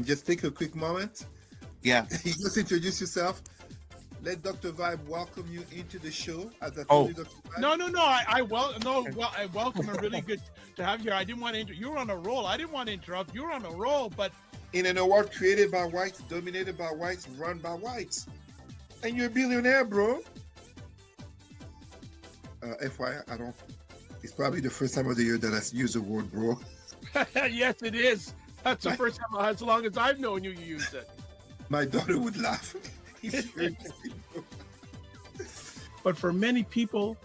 S3: Just take a quick moment.
S2: Yeah.
S3: You just introduce yourself. Let Dr. Vibe welcome you into the show. As I told you, Dr. Vibe.
S1: No. I welcome. I'm really good to have you here. I didn't want to. You were on a roll. I didn't want to interrupt. You were on a roll, but
S3: in an award created by whites, dominated by whites, run by whites, and you're a billionaire, bro. FYI, I don't. It's probably the first time of the year that I use the word bro.
S1: Yes, it is. That's the first time, as long as I've known you, you used it.
S3: My daughter would laugh.
S1: But for many people,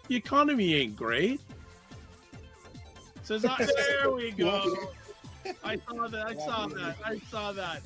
S1: the economy ain't great. There we go. I saw that.